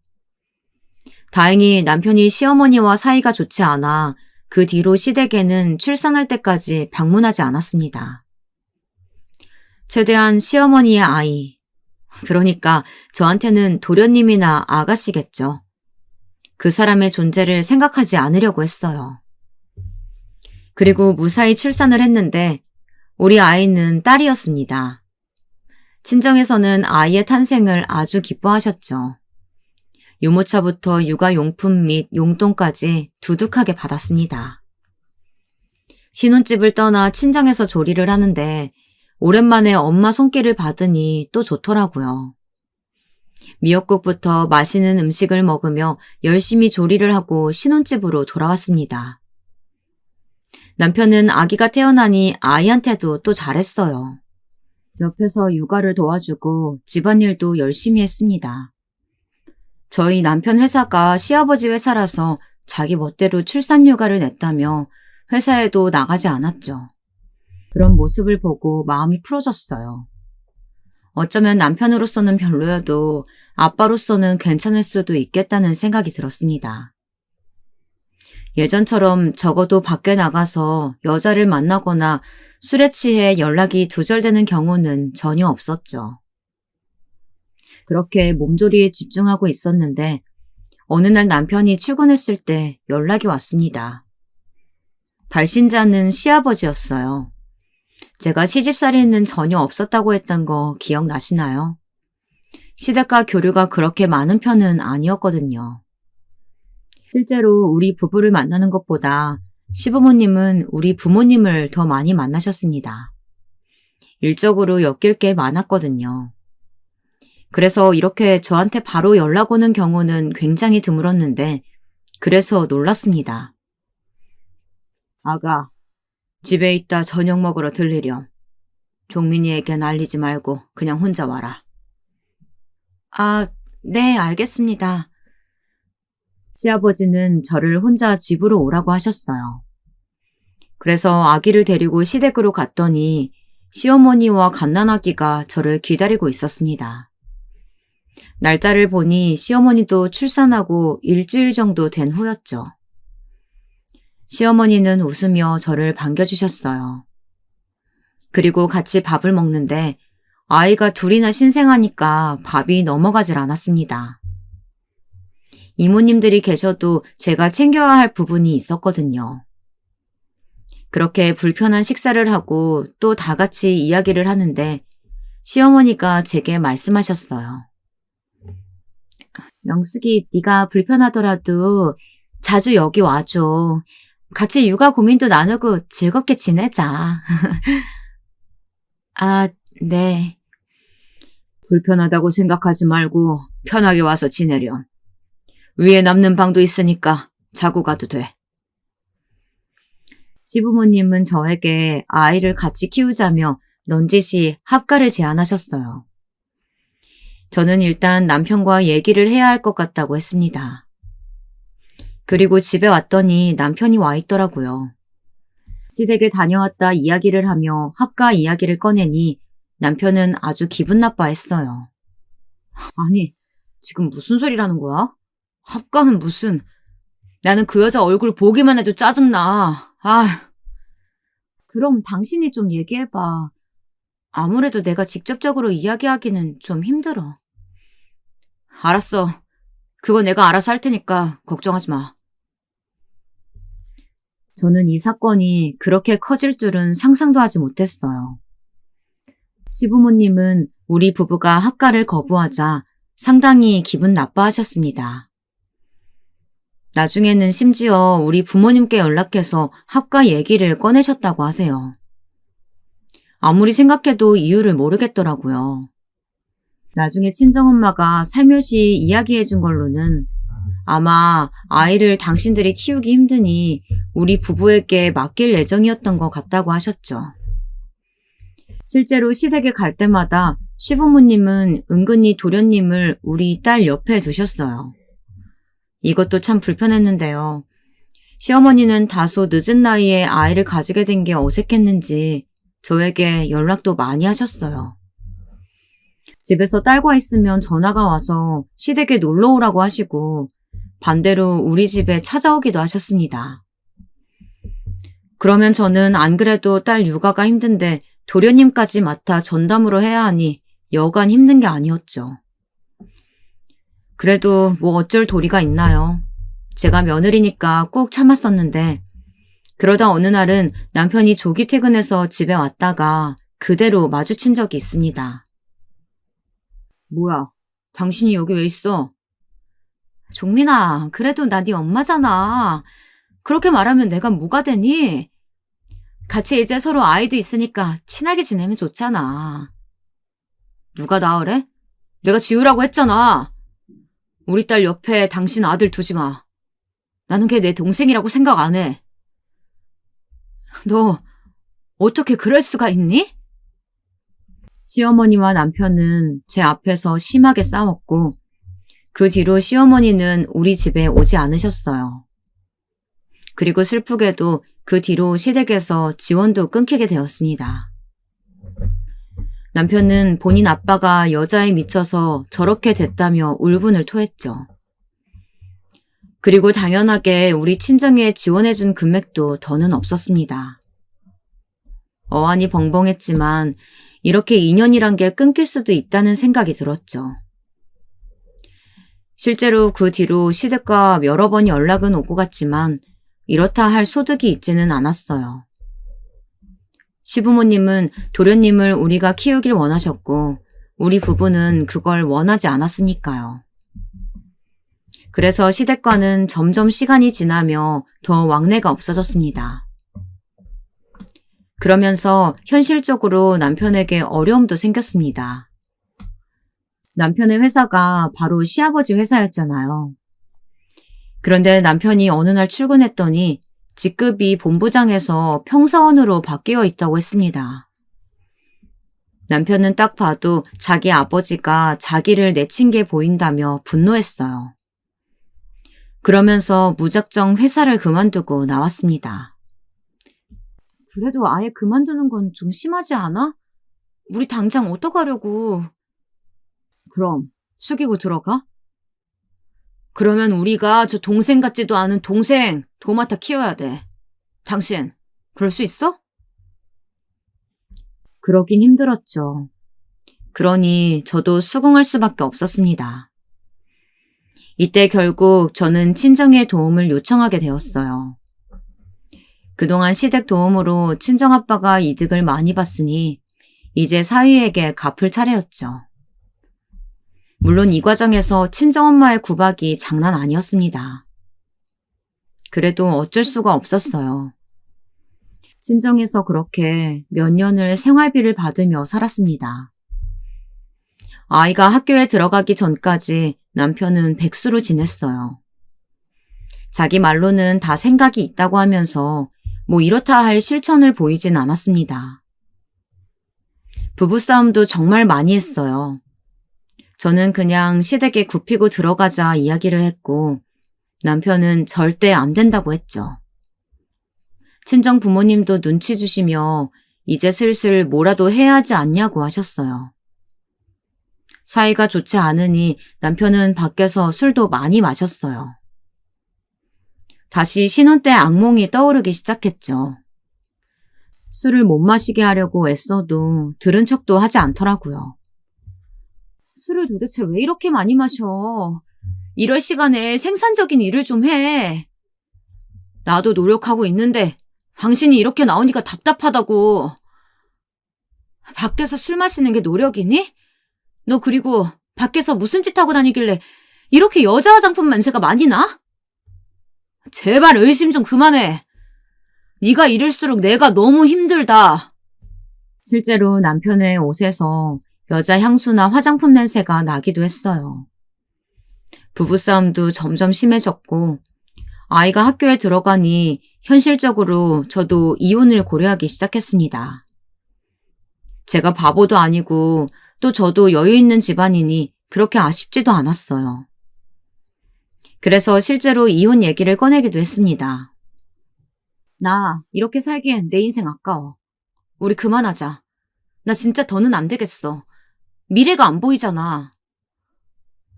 다행히 남편이 시어머니와 사이가 좋지 않아 그 뒤로 시댁에는 출산할 때까지 방문하지 않았습니다. 최대한 시어머니의 아이, 그러니까 저한테는 도련님이나 아가씨겠죠. 그 사람의 존재를 생각하지 않으려고 했어요. 그리고 무사히 출산을 했는데 우리 아이는 딸이었습니다. 친정에서는 아이의 탄생을 아주 기뻐하셨죠. 유모차부터 육아용품 및 용돈까지 두둑하게 받았습니다. 신혼집을 떠나 친정에서 조리를 하는데 오랜만에 엄마 손길을 받으니 또 좋더라고요. 미역국부터 맛있는 음식을 먹으며 열심히 조리를 하고 신혼집으로 돌아왔습니다. 남편은 아기가 태어나니 아이한테도 또 잘했어요. 옆에서 육아를 도와주고 집안일도 열심히 했습니다. 저희 남편 회사가 시아버지 회사라서 자기 멋대로 출산휴가를 냈다며 회사에도 나가지 않았죠. 그런 모습을 보고 마음이 풀어졌어요. 어쩌면 남편으로서는 별로여도 아빠로서는 괜찮을 수도 있겠다는 생각이 들었습니다. 예전처럼 적어도 밖에 나가서 여자를 만나거나 술에 취해 연락이 두절되는 경우는 전혀 없었죠. 그렇게 몸조리에 집중하고 있었는데 어느 날 남편이 출근했을 때 연락이 왔습니다. 발신자는 시아버지였어요. 제가 시집살이는 전혀 없었다고 했던 거 기억나시나요? 시댁과 교류가 그렇게 많은 편은 아니었거든요. 실제로 우리 부부를 만나는 것보다 시부모님은 우리 부모님을 더 많이 만나셨습니다. 일적으로 엮일 게 많았거든요. 그래서 이렇게 저한테 바로 연락 오는 경우는 굉장히 드물었는데 그래서 놀랐습니다. 아가, 집에 있다 저녁 먹으러 들리렴. 종민이에겐 알리지 말고 그냥 혼자 와라. 아, 네, 알겠습니다. 시아버지는 저를 혼자 집으로 오라고 하셨어요. 그래서 아기를 데리고 시댁으로 갔더니 시어머니와 갓난아기가 저를 기다리고 있었습니다. 날짜를 보니 시어머니도 출산하고 일주일 정도 된 후였죠. 시어머니는 웃으며 저를 반겨주셨어요. 그리고 같이 밥을 먹는데 아이가 둘이나 신생하니까 밥이 넘어가질 않았습니다. 이모님들이 계셔도 제가 챙겨야 할 부분이 있었거든요. 그렇게 불편한 식사를 하고 또 다 같이 이야기를 하는데 시어머니가 제게 말씀하셨어요. 명숙이 네가 불편하더라도 자주 여기 와줘. 같이 육아 고민도 나누고 즐겁게 지내자. 아, 네. 불편하다고 생각하지 말고 편하게 와서 지내렴. 위에 남는 방도 있으니까 자고 가도 돼. 시부모님은 저에게 아이를 같이 키우자며 넌지시 합가를 제안하셨어요. 저는 일단 남편과 얘기를 해야 할 것 같다고 했습니다. 그리고 집에 왔더니 남편이 와 있더라고요. 시댁에 다녀왔다 이야기를 하며 합가 이야기를 꺼내니 남편은 아주 기분 나빠했어요. 아니, 지금 무슨 소리라는 거야? 합가는 무슨... 나는 그 여자 얼굴 보기만 해도 짜증나. 아, 그럼 당신이 좀 얘기해봐. 아무래도 내가 직접적으로 이야기하기는 좀 힘들어. 알았어. 그거 내가 알아서 할 테니까 걱정하지 마. 저는 이 사건이 그렇게 커질 줄은 상상도 하지 못했어요. 시부모님은 우리 부부가 합가를 거부하자 상당히 기분 나빠하셨습니다. 나중에는 심지어 우리 부모님께 연락해서 합가 얘기를 꺼내셨다고 하세요. 아무리 생각해도 이유를 모르겠더라고요. 나중에 친정엄마가 살며시 이야기해준 걸로는 아마 아이를 당신들이 키우기 힘드니 우리 부부에게 맡길 예정이었던 것 같다고 하셨죠. 실제로 시댁에 갈 때마다 시부모님은 은근히 도련님을 우리 딸 옆에 두셨어요. 이것도 참 불편했는데요. 시어머니는 다소 늦은 나이에 아이를 가지게 된 게 어색했는지 저에게 연락도 많이 하셨어요. 집에서 딸과 있으면 전화가 와서 시댁에 놀러 오라고 하시고 반대로 우리 집에 찾아오기도 하셨습니다. 그러면 저는 안 그래도 딸 육아가 힘든데 도련님까지 맡아 전담으로 해야 하니 여간 힘든 게 아니었죠. 그래도 뭐 어쩔 도리가 있나요? 제가 며느리니까 꾹 참았었는데 그러다 어느 날은 남편이 조기 퇴근해서 집에 왔다가 그대로 마주친 적이 있습니다. 뭐야, 당신이 여기 왜 있어? 종민아, 그래도 나 네 엄마잖아. 그렇게 말하면 내가 뭐가 되니? 같이 이제 서로 아이도 있으니까 친하게 지내면 좋잖아. 누가 나으래? 내가 지우라고 했잖아. 우리 딸 옆에 당신 아들 두지 마. 나는 걔 내 동생이라고 생각 안 해. 너 어떻게 그럴 수가 있니? 시어머니와 남편은 제 앞에서 심하게 싸웠고 그 뒤로 시어머니는 우리 집에 오지 않으셨어요. 그리고 슬프게도 그 뒤로 시댁에서 지원도 끊기게 되었습니다. 남편은 본인 아빠가 여자에 미쳐서 저렇게 됐다며 울분을 토했죠. 그리고 당연하게 우리 친정에 지원해준 금액도 더는 없었습니다. 어안이 벙벙했지만 이렇게 인연이란 게 끊길 수도 있다는 생각이 들었죠. 실제로 그 뒤로 시댁과 여러 번 연락은 오고 갔지만 이렇다 할 소득이 있지는 않았어요. 시부모님은 도련님을 우리가 키우길 원하셨고 우리 부부는 그걸 원하지 않았으니까요. 그래서 시댁과는 점점 시간이 지나며 더 왕래가 없어졌습니다. 그러면서 현실적으로 남편에게 어려움도 생겼습니다. 남편의 회사가 바로 시아버지 회사였잖아요. 그런데 남편이 어느 날 출근했더니 직급이 본부장에서 평사원으로 바뀌어 있다고 했습니다. 남편은 딱 봐도 자기 아버지가 자기를 내친 게 보인다며 분노했어요. 그러면서 무작정 회사를 그만두고 나왔습니다. 그래도 아예 그만두는 건 좀 심하지 않아? 우리 당장 어떡하려고. 그럼 숙이고 들어가? 그러면 우리가 저 동생 같지도 않은 동생 도맡아 키워야 돼. 당신 그럴 수 있어? 그러긴 힘들었죠. 그러니 저도 수긍할 수밖에 없었습니다. 이때 결국 저는 친정의 도움을 요청하게 되었어요. 그동안 시댁 도움으로 친정아빠가 이득을 많이 봤으니 이제 사위에게 갚을 차례였죠. 물론 이 과정에서 친정엄마의 구박이 장난 아니었습니다. 그래도 어쩔 수가 없었어요. 친정에서 그렇게 몇 년을 생활비를 받으며 살았습니다. 아이가 학교에 들어가기 전까지 남편은 백수로 지냈어요. 자기 말로는 다 생각이 있다고 하면서 뭐 이렇다 할 실천을 보이진 않았습니다. 부부싸움도 정말 많이 했어요. 저는 그냥 시댁에 굽히고 들어가자 이야기를 했고 남편은 절대 안 된다고 했죠. 친정 부모님도 눈치 주시며 이제 슬슬 뭐라도 해야 하지 않냐고 하셨어요. 사이가 좋지 않으니 남편은 밖에서 술도 많이 마셨어요. 다시 신혼 때 악몽이 떠오르기 시작했죠. 술을 못 마시게 하려고 애써도 들은 척도 하지 않더라고요. 술을 도대체 왜 이렇게 많이 마셔? 이럴 시간에 생산적인 일을 좀 해. 나도 노력하고 있는데 당신이 이렇게 나오니까 답답하다고. 밖에서 술 마시는 게 노력이니? 너 그리고 밖에서 무슨 짓 하고 다니길래 이렇게 여자 화장품 냄새가 많이 나? 제발 의심 좀 그만해. 네가 이럴수록 내가 너무 힘들다. 실제로 남편의 옷에서 여자 향수나 화장품 냄새가 나기도 했어요. 부부싸움도 점점 심해졌고 아이가 학교에 들어가니 현실적으로 저도 이혼을 고려하기 시작했습니다. 제가 바보도 아니고 또 저도 여유 있는 집안이니 그렇게 아쉽지도 않았어요. 그래서 실제로 이혼 얘기를 꺼내기도 했습니다. 나 이렇게 살기엔 내 인생 아까워. 우리 그만하자. 나 진짜 더는 안 되겠어. 미래가 안 보이잖아.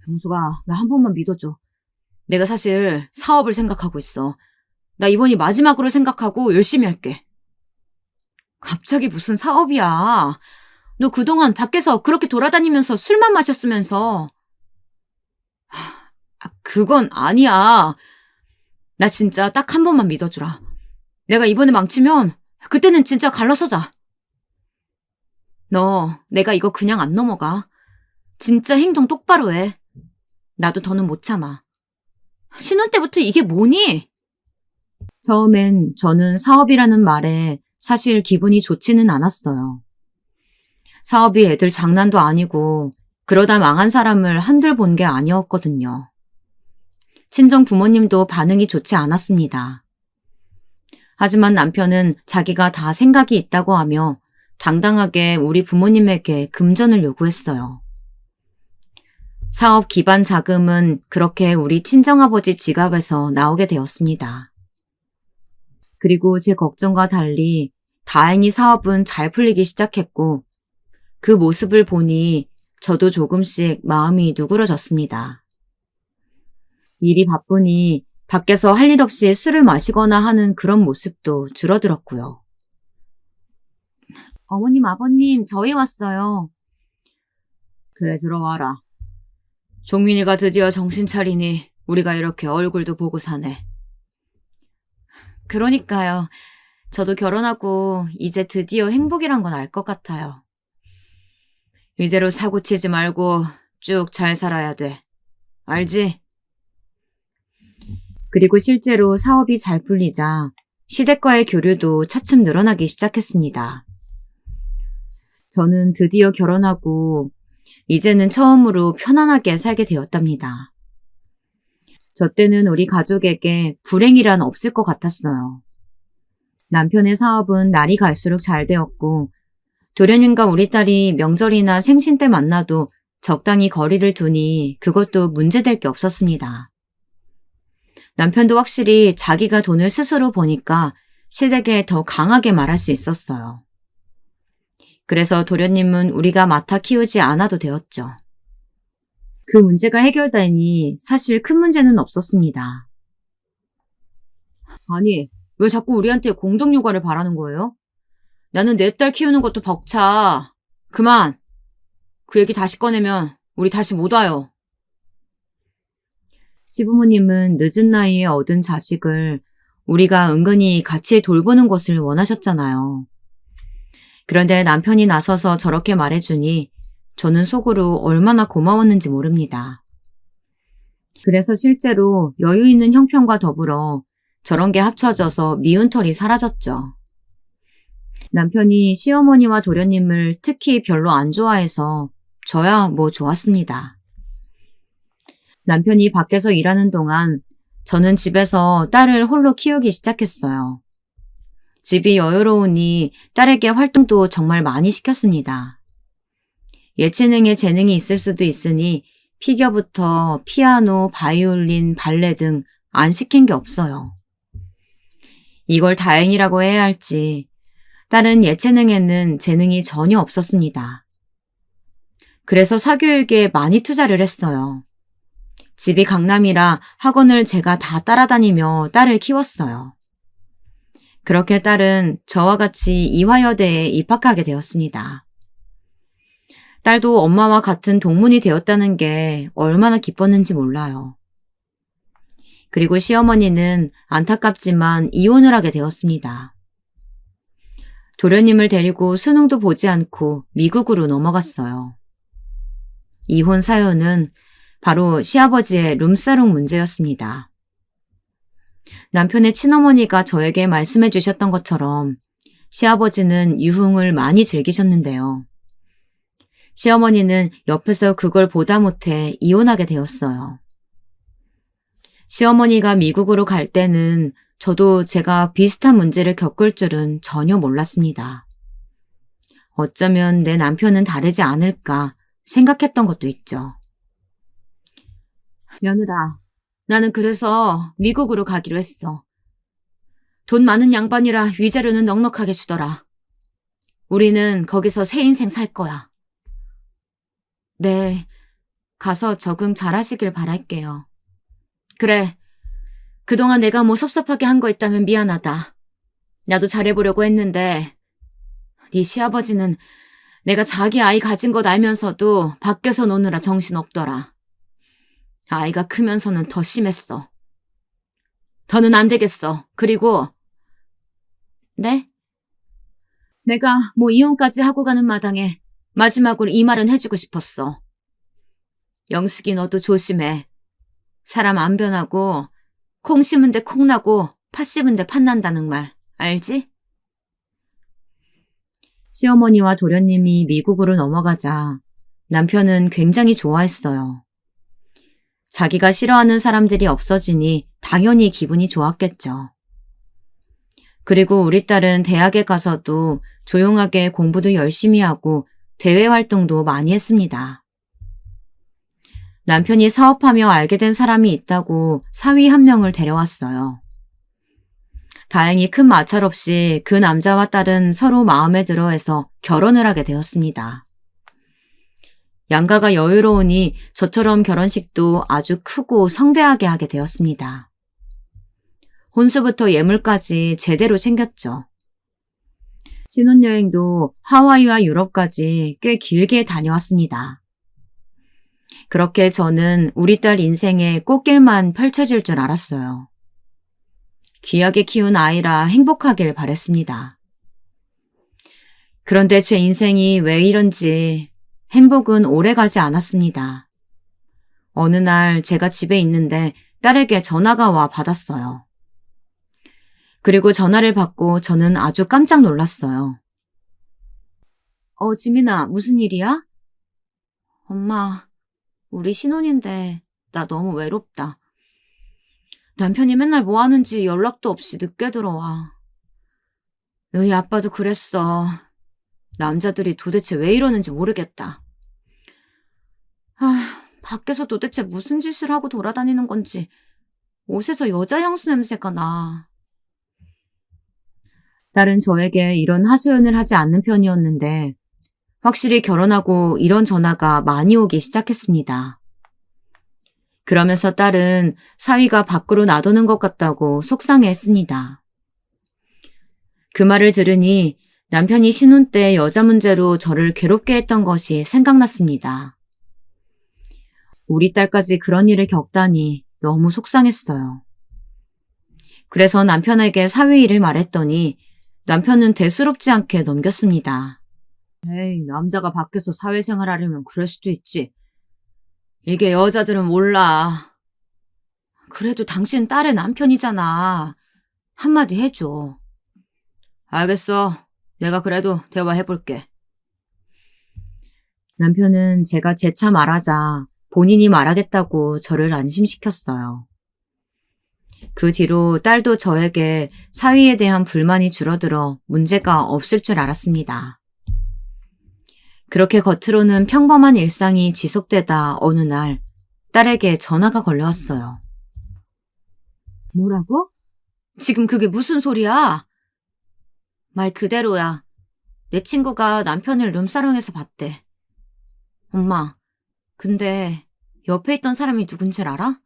영수가 나 한 번만 믿어줘. 내가 사실 사업을 생각하고 있어. 나 이번이 마지막으로 생각하고 열심히 할게. 갑자기 무슨 사업이야. 너 그동안 밖에서 그렇게 돌아다니면서 술만 마셨으면서. 그건 아니야. 나 진짜 딱 한 번만 믿어주라. 내가 이번에 망치면 그때는 진짜 갈라서자. 너 내가 이거 그냥 안 넘어가. 진짜 행동 똑바로 해. 나도 더는 못 참아. 신혼 때부터 이게 뭐니? 처음엔 저는 사업이라는 말에 사실 기분이 좋지는 않았어요. 사업이 애들 장난도 아니고 그러다 망한 사람을 한둘 본 게 아니었거든요. 친정 부모님도 반응이 좋지 않았습니다. 하지만 남편은 자기가 다 생각이 있다고 하며 당당하게 우리 부모님에게 금전을 요구했어요. 사업 기반 자금은 그렇게 우리 친정아버지 지갑에서 나오게 되었습니다. 그리고 제 걱정과 달리 다행히 사업은 잘 풀리기 시작했고 그 모습을 보니 저도 조금씩 마음이 누그러졌습니다. 일이 바쁘니 밖에서 할 일 없이 술을 마시거나 하는 그런 모습도 줄어들었고요. 어머님, 아버님, 저희 왔어요. 그래, 들어와라. 종민이가 드디어 정신 차리니 우리가 이렇게 얼굴도 보고 사네. 그러니까요. 저도 결혼하고 이제 드디어 행복이란 건 알 것 같아요. 이대로 사고치지 말고 쭉 잘 살아야 돼. 알지? 그리고 실제로 사업이 잘 풀리자 시댁과의 교류도 차츰 늘어나기 시작했습니다. 저는 드디어 결혼하고 이제는 처음으로 편안하게 살게 되었답니다. 저 때는 우리 가족에게 불행이란 없을 것 같았어요. 남편의 사업은 날이 갈수록 잘 되었고 도련님과 우리 딸이 명절이나 생신 때 만나도 적당히 거리를 두니 그것도 문제될 게 없었습니다. 남편도 확실히 자기가 돈을 스스로 버니까 시댁에 더 강하게 말할 수 있었어요. 그래서 도련님은 우리가 맡아 키우지 않아도 되었죠. 그 문제가 해결되니 사실 큰 문제는 없었습니다. 아니, 왜 자꾸 우리한테 공동육아를 바라는 거예요? 나는 내 딸 키우는 것도 벅차. 그만! 그 얘기 다시 꺼내면 우리 다시 못 와요. 시부모님은 늦은 나이에 얻은 자식을 우리가 은근히 같이 돌보는 것을 원하셨잖아요. 그런데 남편이 나서서 저렇게 말해주니 저는 속으로 얼마나 고마웠는지 모릅니다. 그래서 실제로 여유 있는 형편과 더불어 저런 게 합쳐져서 미운 털이 사라졌죠. 남편이 시어머니와 도련님을 특히 별로 안 좋아해서 저야 뭐 좋았습니다. 남편이 밖에서 일하는 동안 저는 집에서 딸을 홀로 키우기 시작했어요. 집이 여유로우니 딸에게 활동도 정말 많이 시켰습니다. 예체능에 재능이 있을 수도 있으니 피겨부터 피아노, 바이올린, 발레 등 안 시킨 게 없어요. 이걸 다행이라고 해야 할지 딸은 예체능에는 재능이 전혀 없었습니다. 그래서 사교육에 많이 투자를 했어요. 집이 강남이라 학원을 제가 다 따라다니며 딸을 키웠어요. 그렇게 딸은 저와 같이 이화여대에 입학하게 되었습니다. 딸도 엄마와 같은 동문이 되었다는 게 얼마나 기뻤는지 몰라요. 그리고 시어머니는 안타깝지만 이혼을 하게 되었습니다. 도련님을 데리고 수능도 보지 않고 미국으로 넘어갔어요. 이혼 사유는 바로 시아버지의 룸사롱 문제였습니다. 남편의 친어머니가 저에게 말씀해 주셨던 것처럼 시아버지는 유흥을 많이 즐기셨는데요. 시어머니는 옆에서 그걸 보다 못해 이혼하게 되었어요. 시어머니가 미국으로 갈 때는 저도 제가 비슷한 문제를 겪을 줄은 전혀 몰랐습니다. 어쩌면 내 남편은 다르지 않을까 생각했던 것도 있죠. 며느라, 나는 그래서 미국으로 가기로 했어. 돈 많은 양반이라 위자료는 넉넉하게 주더라. 우리는 거기서 새 인생 살 거야. 네, 가서 적응 잘하시길 바랄게요. 그래, 그동안 내가 뭐 섭섭하게 한 거 있다면 미안하다. 나도 잘해보려고 했는데 네 시아버지는 내가 자기 아이 가진 것 알면서도 밖에서 노느라 정신없더라. 아이가 크면서는 더 심했어. 더는 안 되겠어. 그리고 네? 내가 뭐 이혼까지 하고 가는 마당에 마지막으로 이 말은 해주고 싶었어. 영숙이 너도 조심해. 사람 안 변하고 콩 심은 데 콩 나고 팥 심은 데 팥 난다는 말 알지? 시어머니와 도련님이 미국으로 넘어가자 남편은 굉장히 좋아했어요. 자기가 싫어하는 사람들이 없어지니 당연히 기분이 좋았겠죠. 그리고 우리 딸은 대학에 가서도 조용하게 공부도 열심히 하고 대외 활동도 많이 했습니다. 남편이 사업하며 알게 된 사람이 있다고 사위 한 명을 데려왔어요. 다행히 큰 마찰 없이 그 남자와 딸은 서로 마음에 들어해서 결혼을 하게 되었습니다. 양가가 여유로우니 저처럼 결혼식도 아주 크고 성대하게 하게 되었습니다. 혼수부터 예물까지 제대로 챙겼죠. 신혼여행도 하와이와 유럽까지 꽤 길게 다녀왔습니다. 그렇게 저는 우리 딸 인생의 꽃길만 펼쳐질 줄 알았어요. 귀하게 키운 아이라 행복하길 바랬습니다. 그런데 제 인생이 왜 이런지 행복은 오래가지 않았습니다. 어느 날 제가 집에 있는데 딸에게 전화가 와 받았어요. 그리고 전화를 받고 저는 아주 깜짝 놀랐어요. 지민아, 무슨 일이야? 엄마, 우리 신혼인데 나 너무 외롭다. 남편이 맨날 뭐 하는지 연락도 없이 늦게 들어와. 너희 아빠도 그랬어. 남자들이 도대체 왜 이러는지 모르겠다. 밖에서 도대체 무슨 짓을 하고 돌아다니는 건지 옷에서 여자 향수 냄새가 나. 딸은 저에게 이런 하소연을 하지 않는 편이었는데 확실히 결혼하고 이런 전화가 많이 오기 시작했습니다. 그러면서 딸은 사위가 밖으로 나도는 것 같다고 속상해했습니다. 그 말을 들으니 남편이 신혼 때 여자 문제로 저를 괴롭게 했던 것이 생각났습니다. 우리 딸까지 그런 일을 겪다니 너무 속상했어요. 그래서 남편에게 사위 일을 말했더니 남편은 대수롭지 않게 넘겼습니다. 에이, 남자가 밖에서 사회생활 하려면 그럴 수도 있지. 이게 여자들은 몰라. 그래도 당신 딸의 남편이잖아. 한마디 해줘. 알겠어. 내가 그래도 대화해볼게. 남편은 제가 재차 말하자 본인이 말하겠다고 저를 안심시켰어요. 그 뒤로 딸도 저에게 사위에 대한 불만이 줄어들어 문제가 없을 줄 알았습니다. 그렇게 겉으로는 평범한 일상이 지속되다 어느 날 딸에게 전화가 걸려왔어요. 뭐라고? 지금 그게 무슨 소리야? 말 그대로야. 내 친구가 남편을 룸사롱에서 봤대. 엄마, 근데 옆에 있던 사람이 누군 줄 알아?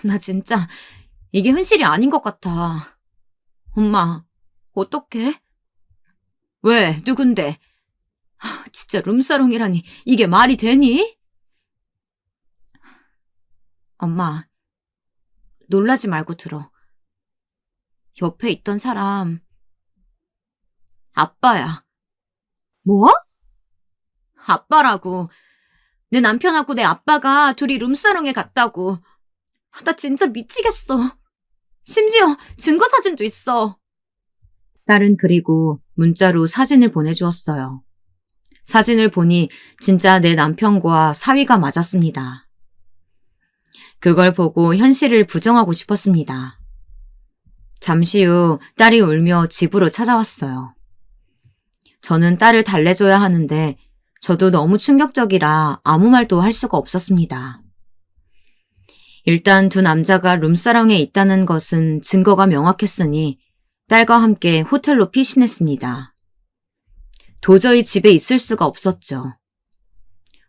나 진짜 이게 현실이 아닌 것 같아. 엄마, 어떡해? 왜? 누군데? 진짜 룸사롱이라니 이게 말이 되니? 엄마, 놀라지 말고 들어. 옆에 있던 사람 아빠야. 뭐? 아빠라고. 내 남편하고 내 아빠가 둘이 룸사롱에 갔다고. 나 진짜 미치겠어. 심지어 증거 사진도 있어. 딸은 그리고 문자로 사진을 보내주었어요. 사진을 보니 진짜 내 남편과 사위가 맞았습니다. 그걸 보고 현실을 부정하고 싶었습니다. 잠시 후 딸이 울며 집으로 찾아왔어요. 저는 딸을 달래줘야 하는데 저도 너무 충격적이라 아무 말도 할 수가 없었습니다. 일단 두 남자가 룸사롱에 있다는 것은 증거가 명확했으니 딸과 함께 호텔로 피신했습니다. 도저히 집에 있을 수가 없었죠.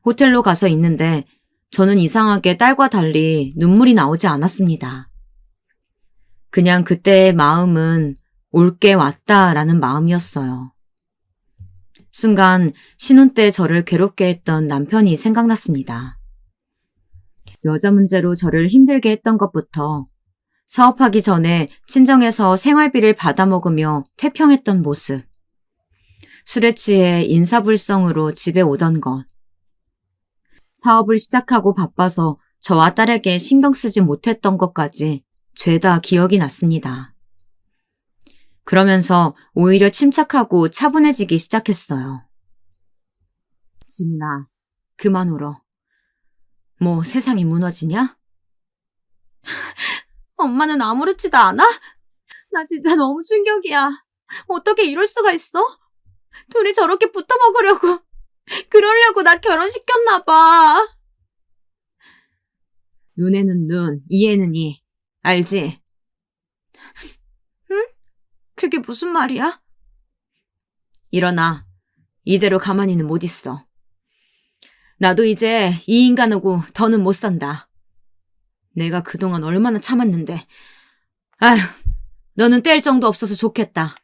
호텔로 가서 있는데 저는 이상하게 딸과 달리 눈물이 나오지 않았습니다. 그냥 그때의 마음은 올게 왔다라는 마음이었어요. 순간 신혼 때 저를 괴롭게 했던 남편이 생각났습니다. 여자 문제로 저를 힘들게 했던 것부터 사업하기 전에 친정에서 생활비를 받아먹으며 태평했던 모습. 술에 취해 인사불성으로 집에 오던 것. 사업을 시작하고 바빠서 저와 딸에게 신경 쓰지 못했던 것까지 죄다 기억이 났습니다. 그러면서 오히려 침착하고 차분해지기 시작했어요. 지민아, 그만 울어. 뭐 세상이 무너지냐? 엄마는 아무렇지도 않아? 나 진짜 너무 충격이야. 어떻게 이럴 수가 있어? 둘이 저렇게 붙어 먹으려고, 그러려고 나 결혼시켰나 봐. 눈에는 눈, 이에는 이. 알지? 응? 그게 무슨 말이야? 일어나. 이대로 가만히는 못 있어. 나도 이제 이 인간하고 더는 못 산다. 내가 그동안 얼마나 참았는데. 아휴, 너는 뗄 정도 없어서 좋겠다.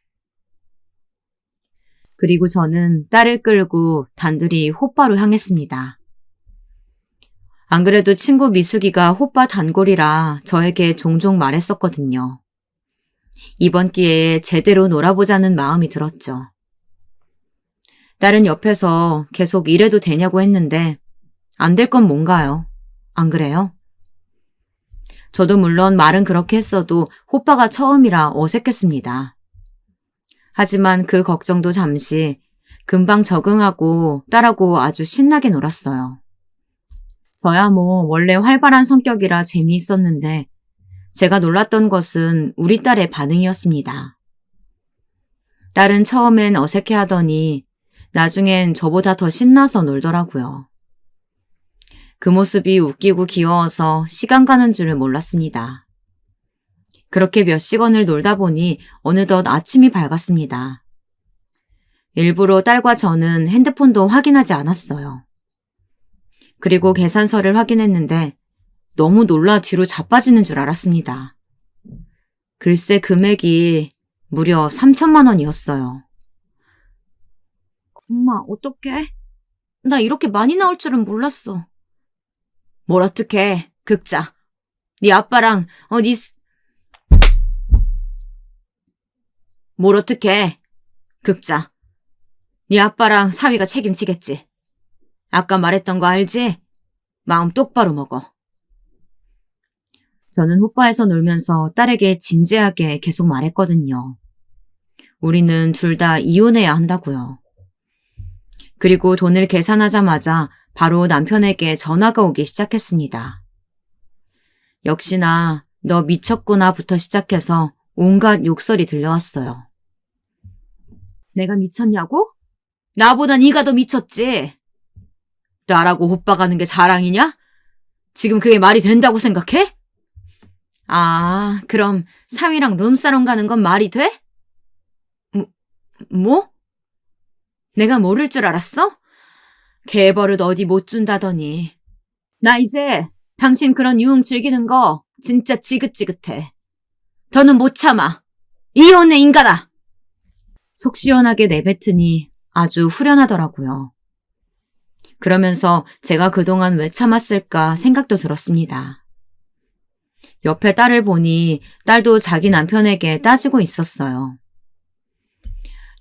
그리고 저는 딸을 끌고 단둘이 호빠로 향했습니다. 안 그래도 친구 미숙이가 호빠 단골이라 저에게 종종 말했었거든요. 이번 기회에 제대로 놀아보자는 마음이 들었죠. 딸은 옆에서 계속 이래도 되냐고 했는데 안 될 건 뭔가요? 안 그래요? 저도 물론 말은 그렇게 했어도 호빠가 처음이라 어색했습니다. 하지만 그 걱정도 잠시 금방 적응하고 딸하고 아주 신나게 놀았어요. 저야 뭐 원래 활발한 성격이라 재미있었는데 제가 놀랐던 것은 우리 딸의 반응이었습니다. 딸은 처음엔 어색해하더니 나중엔 저보다 더 신나서 놀더라고요. 그 모습이 웃기고 귀여워서 시간 가는 줄을 몰랐습니다. 그렇게 몇 시간을 놀다 보니 어느덧 아침이 밝았습니다. 일부러 딸과 저는 핸드폰도 확인하지 않았어요. 그리고 계산서를 확인했는데 너무 놀라 뒤로 자빠지는 줄 알았습니다. 글쎄 금액이 무려 3천만 원이었어요. 엄마, 어떡해? 나 이렇게 많이 나올 줄은 몰랐어. 뭘 어떡해, 극자. 네 아빠랑 뭘 어떡해, 극자. 네 아빠랑 사위가 책임지겠지. 아까 말했던 거 알지? 마음 똑바로 먹어. 저는 호빠에서 놀면서 딸에게 진지하게 계속 말했거든요. 우리는 둘 다 이혼해야 한다고요. 그리고 돈을 계산하자마자 바로 남편에게 전화가 오기 시작했습니다. 역시나 너 미쳤구나부터 시작해서 온갖 욕설이 들려왔어요. 내가 미쳤냐고? 나보다 네가 더 미쳤지. 나라고 오빠 가는 게 자랑이냐? 지금 그게 말이 된다고 생각해? 아, 그럼 사위랑 룸사롱 가는 건 말이 돼? 뭐? 내가 모를 줄 알았어? 개버릇 어디 못 준다더니. 나 이제 당신 그런 유흥 즐기는 거 진짜 지긋지긋해. 더는 못 참아. 이혼해, 인간아! 속 시원하게 내뱉으니 아주 후련하더라고요. 그러면서 제가 그동안 왜 참았을까 생각도 들었습니다. 옆에 딸을 보니 딸도 자기 남편에게 따지고 있었어요.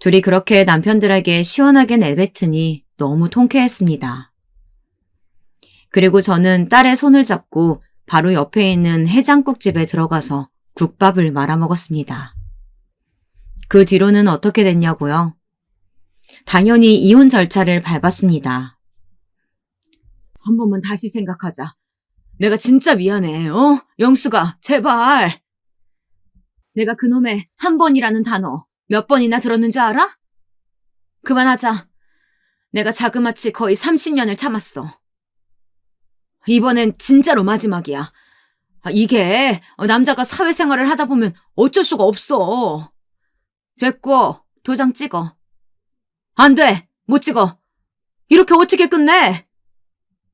둘이 그렇게 남편들에게 시원하게 내뱉으니 너무 통쾌했습니다. 그리고 저는 딸의 손을 잡고 바로 옆에 있는 해장국집에 들어가서 국밥을 말아먹었습니다. 그 뒤로는 어떻게 됐냐고요? 당연히 이혼 절차를 밟았습니다. 한 번만 다시 생각하자. 내가 진짜 미안해, 영수가, 제발. 내가 그놈의 한 번이라는 단어 몇 번이나 들었는지 알아? 그만하자. 내가 자그마치 거의 30년을 참았어. 이번엔 진짜로 마지막이야. 이게 남자가 사회생활을 하다 보면 어쩔 수가 없어. 됐고, 도장 찍어. 안 돼! 못 찍어. 이렇게 어떻게 끝내?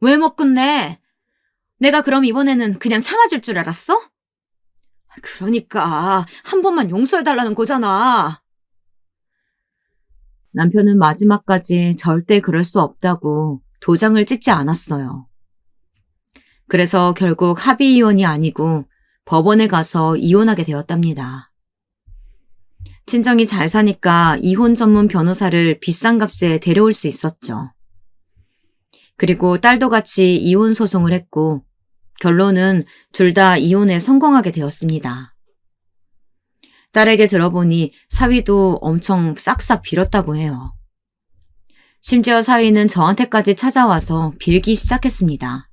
왜 못 끝내? 내가 그럼 이번에는 그냥 참아줄 줄 알았어? 그러니까 한 번만 용서해달라는 거잖아. 남편은 마지막까지 절대 그럴 수 없다고 도장을 찍지 않았어요. 그래서 결국 합의 이혼이 아니고 법원에 가서 이혼하게 되었답니다. 친정이 잘 사니까 이혼 전문 변호사를 비싼 값에 데려올 수 있었죠. 그리고 딸도 같이 이혼 소송을 했고 결론은 둘 다 이혼에 성공하게 되었습니다. 딸에게 들어보니 사위도 엄청 싹싹 빌었다고 해요. 심지어 사위는 저한테까지 찾아와서 빌기 시작했습니다.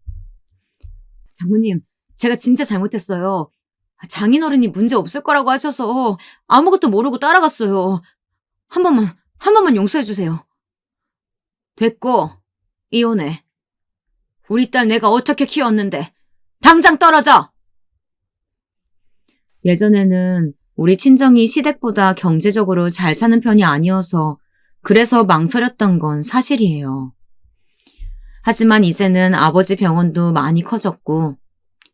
장모님, 제가 진짜 잘못했어요. 장인어른이 문제 없을 거라고 하셔서 아무것도 모르고 따라갔어요. 한 번만 용서해 주세요. 됐고, 이혼해. 우리 딸 내가 어떻게 키웠는데 당장 떨어져! 예전에는 우리 친정이 시댁보다 경제적으로 잘 사는 편이 아니어서 그래서 망설였던 건 사실이에요. 하지만 이제는 아버지 병원도 많이 커졌고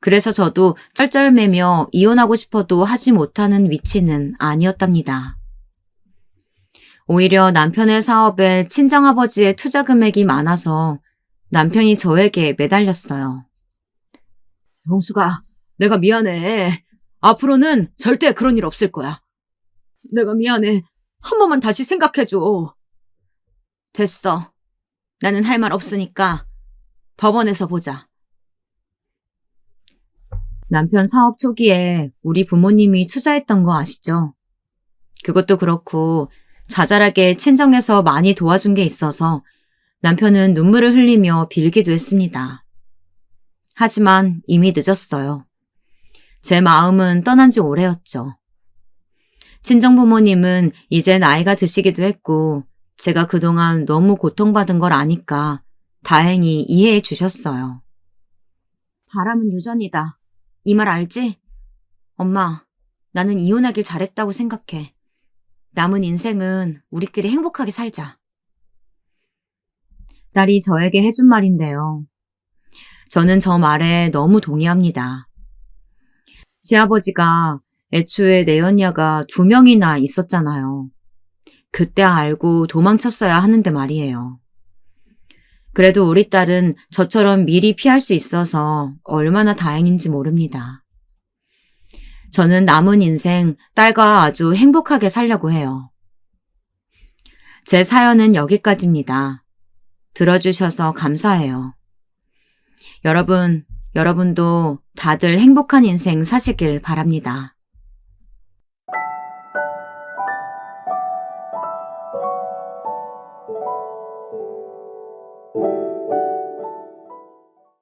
그래서 저도 쩔쩔매며 이혼하고 싶어도 하지 못하는 위치는 아니었답니다. 오히려 남편의 사업에 친정아버지의 투자 금액이 많아서 남편이 저에게 매달렸어요. 형수가, 내가 미안해. 앞으로는 절대 그런 일 없을 거야. 내가 미안해. 한 번만 다시 생각해줘. 됐어. 나는 할 말 없으니까 법원에서 보자. 남편 사업 초기에 우리 부모님이 투자했던 거 아시죠? 그것도 그렇고 자잘하게 친정에서 많이 도와준 게 있어서 남편은 눈물을 흘리며 빌기도 했습니다. 하지만 이미 늦었어요. 제 마음은 떠난 지 오래였죠. 친정 부모님은 이제 나이가 드시기도 했고 제가 그동안 너무 고통받은 걸 아니까 다행히 이해해 주셨어요. 바람은 유전이다. 이 말 알지? 엄마, 나는 이혼하길 잘했다고 생각해. 남은 인생은 우리끼리 행복하게 살자. 딸이 저에게 해준 말인데요. 저는 저 말에 너무 동의합니다. 시아버지가 애초에 내연녀가 2명이나 있었잖아요. 그때 알고 도망쳤어야 하는데 말이에요. 그래도 우리 딸은 저처럼 미리 피할 수 있어서 얼마나 다행인지 모릅니다. 저는 남은 인생 딸과 아주 행복하게 살려고 해요. 제 사연은 여기까지입니다. 들어주셔서 감사해요. 여러분도 다들 행복한 인생 사시길 바랍니다.